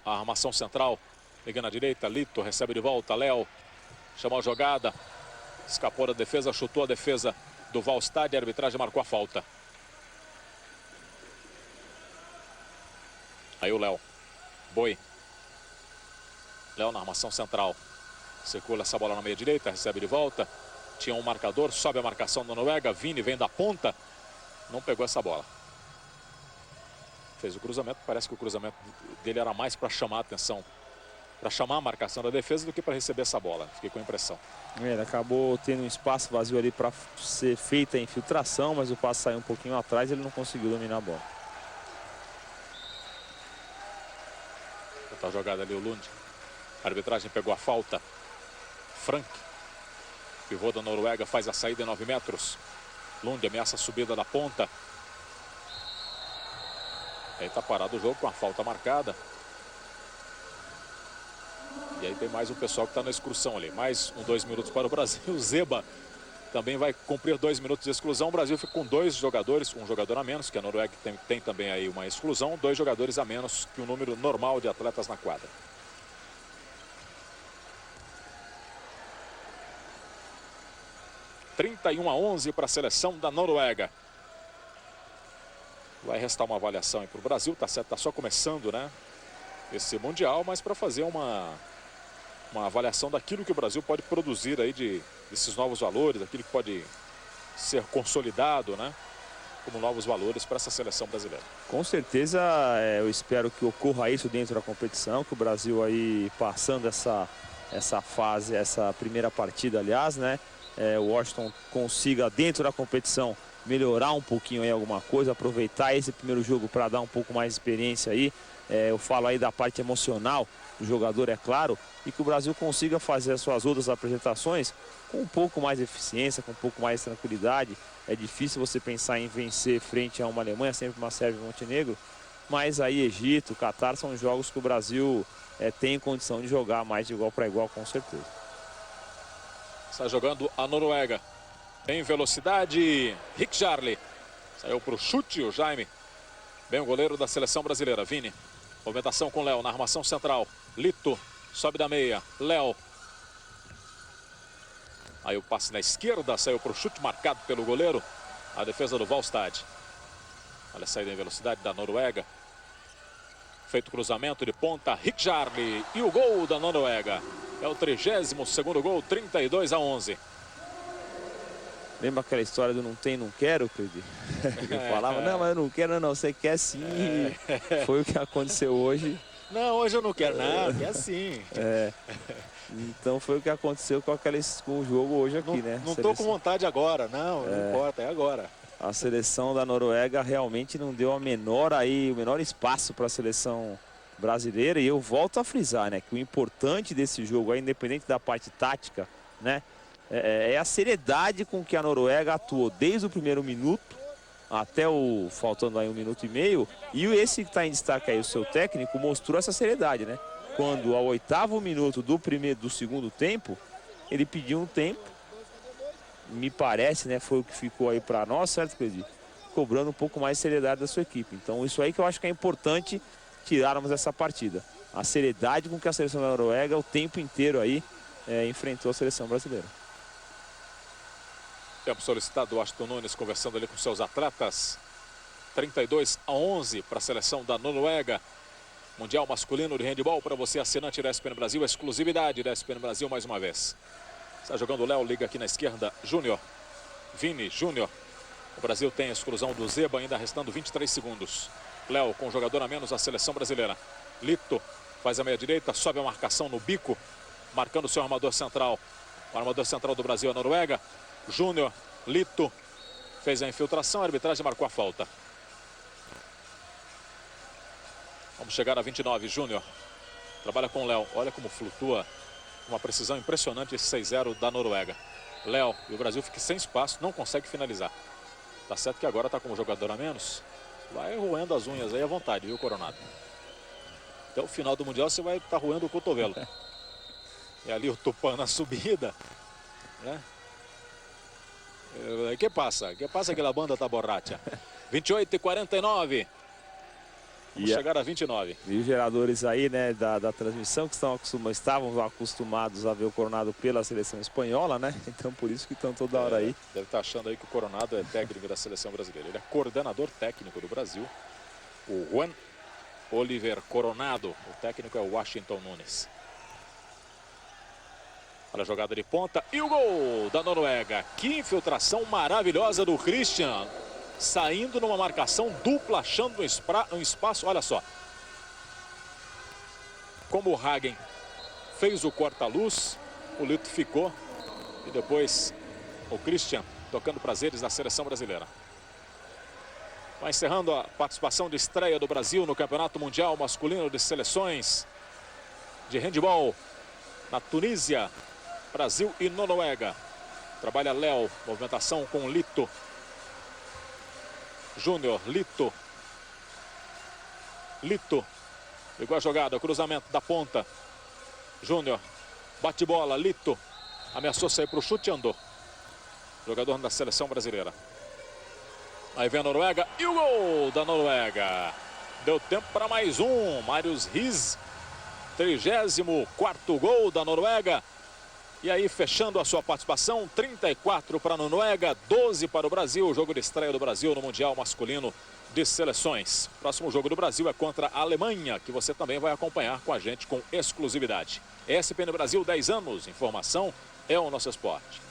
armação central. Liga na direita, Lito recebe de volta, Léo chamou a jogada, escapou da defesa, chutou a defesa do Valstad, a arbitragem marcou a falta. Aí o Léo. Boi. Léo na armação central. Circula essa bola na meia direita, recebe de volta. Tinha um marcador, sobe a marcação da Noruega. Vini vem da ponta. Não pegou essa bola. Fez o cruzamento. Parece que o cruzamento dele era mais para chamar a atenção, para chamar a marcação da defesa do que para receber essa bola. Fiquei com a impressão. Ele acabou tendo um espaço vazio ali para ser feita a infiltração, mas o passe saiu um pouquinho atrás e ele não conseguiu dominar a bola. Tá jogada ali o Lund. A arbitragem pegou a falta. Frank, pivô da Noruega, faz a saída em 9 metros. Lund ameaça a subida da ponta. Aí tá parado o jogo com a falta marcada. E aí tem mais um pessoal que está na excursão ali. Mais 2 minutos para o Brasil. O Zeba também vai cumprir 2 minutos de exclusão. O Brasil fica com 2 jogadores, um jogador a menos, que a Noruega tem também aí uma exclusão. 2 jogadores a menos que o número normal de atletas na quadra. (31-11) para a seleção da Noruega. Vai restar uma avaliação aí para o Brasil. Tá certo, tá só começando, né, esse Mundial, mas para fazer uma avaliação daquilo que o Brasil pode produzir aí desses novos valores, daquilo que pode ser consolidado, né, como novos valores para essa seleção brasileira. Com certeza, eu espero que ocorra isso dentro da competição, que o Brasil aí passando essa fase, essa primeira partida, aliás, né, o Washington consiga dentro da competição melhorar um pouquinho aí alguma coisa, aproveitar esse primeiro jogo para dar um pouco mais de experiência aí. Eu falo aí da parte emocional do jogador, é claro, e que o Brasil consiga fazer as suas outras apresentações com um pouco mais de eficiência, com um pouco mais de tranquilidade. É difícil você pensar em vencer frente a uma Alemanha, sempre uma Sérvia e Montenegro, mas aí Egito, Catar são jogos que o Brasil tem condição de jogar mais de igual para igual, com certeza. Está jogando a Noruega. Em velocidade, Rick Jarle. Saiu para o chute o Jaime. Bem o goleiro da seleção brasileira, Vini. Movimentação com Léo na armação central. Lito, sobe da meia. Léo. Aí o passe na esquerda, saiu para o chute marcado pelo goleiro. A defesa do Valstad. Olha a saída em velocidade da Noruega. Feito cruzamento de ponta, Rick Jarle. E o gol da Noruega. É o 32º gol, 32-11. Lembra aquela história do não tem, não quero, Cleide? Eu falava, não, mas eu não quero, não, você quer sim. Foi o que aconteceu hoje. Não, hoje eu não quero, não, quer sim. Então foi o que aconteceu com o jogo hoje aqui, né? Não tô com vontade agora, não importa, é agora. A seleção da Noruega realmente não deu o menor espaço para a seleção brasileira. E eu volto a frisar, né, que o importante desse jogo, aí, independente da parte tática, né, é a seriedade com que a Noruega atuou desde o primeiro minuto até faltando aí 1 minuto e meio. E esse que está em destaque aí, o seu técnico, mostrou essa seriedade, né? Quando ao 8º minuto do segundo tempo, ele pediu um tempo, me parece, né, foi o que ficou aí para nós, certo, Cleide? Cobrando um pouco mais de seriedade da sua equipe. Então isso aí que eu acho que é importante tirarmos essa partida. A seriedade com que a seleção da Noruega o tempo inteiro aí enfrentou a seleção brasileira. Tempo solicitado do Washington Nunes conversando ali com seus atletas. 32-11 para a seleção da Noruega. Mundial masculino de handebol para você, assinante da ESPN Brasil. Exclusividade da ESPN Brasil mais uma vez. Está jogando o Léo, liga aqui na esquerda. Júnior. Vini, Júnior. O Brasil tem a exclusão do Zeba, ainda restando 23 segundos. Léo com um jogador a menos, a seleção brasileira. Lito faz a meia direita, sobe a marcação no bico, marcando o seu armador central. O armador central do Brasil é a Noruega. Júnior, Lito, fez a infiltração, a arbitragem marcou a falta. Vamos chegar a 29, Júnior. Trabalha com o Léo, olha como flutua. Uma precisão impressionante esse 6-0 da Noruega. Léo, e o Brasil fica sem espaço, não consegue finalizar. Tá certo que agora está com um jogador a menos. Vai roendo as unhas aí à vontade, viu, Coronado? Até o final do Mundial você vai estar roendo o cotovelo. E ali o Tupã na subida, né? Que passa aquela banda tá borracha. 28-49. Vamos chegar a 29. E os geradores aí, né, da transmissão que estavam acostumados a ver o Coronado pela seleção espanhola, né? Então por isso que estão toda hora aí. Deve estar achando aí que o Coronado é técnico da seleção brasileira. Ele é coordenador técnico do Brasil. O Juan Oliver Coronado. O técnico é o Washington Nunes. Olha a jogada de ponta e o gol da Noruega. Que infiltração maravilhosa do Christian. Saindo numa marcação dupla, achando um espaço. Olha só. Como o Hagen fez o corta-luz, o Lito ficou. E depois o Christian tocando prazeres da seleção brasileira. Vai encerrando a participação de estreia do Brasil no Campeonato Mundial Masculino de Seleções de Handebol na Tunísia. Brasil e Noruega. Trabalha Léo, movimentação com Lito. Júnior, Lito. Lito. Ligou a jogada, cruzamento da ponta. Júnior, bate bola, Lito. Ameaçou sair para o chute e andou. Jogador da seleção brasileira. Aí vem a Noruega e o gol da Noruega. Deu tempo para mais um. Marius Riis, 34º gol da Noruega. E aí, fechando a sua participação, 34 para a Noruega, 12 para o Brasil. O jogo de estreia do Brasil no Mundial Masculino de Seleções. Próximo jogo do Brasil é contra a Alemanha, que você também vai acompanhar com a gente com exclusividade. ESPN Brasil, 10 anos. Informação é o nosso esporte.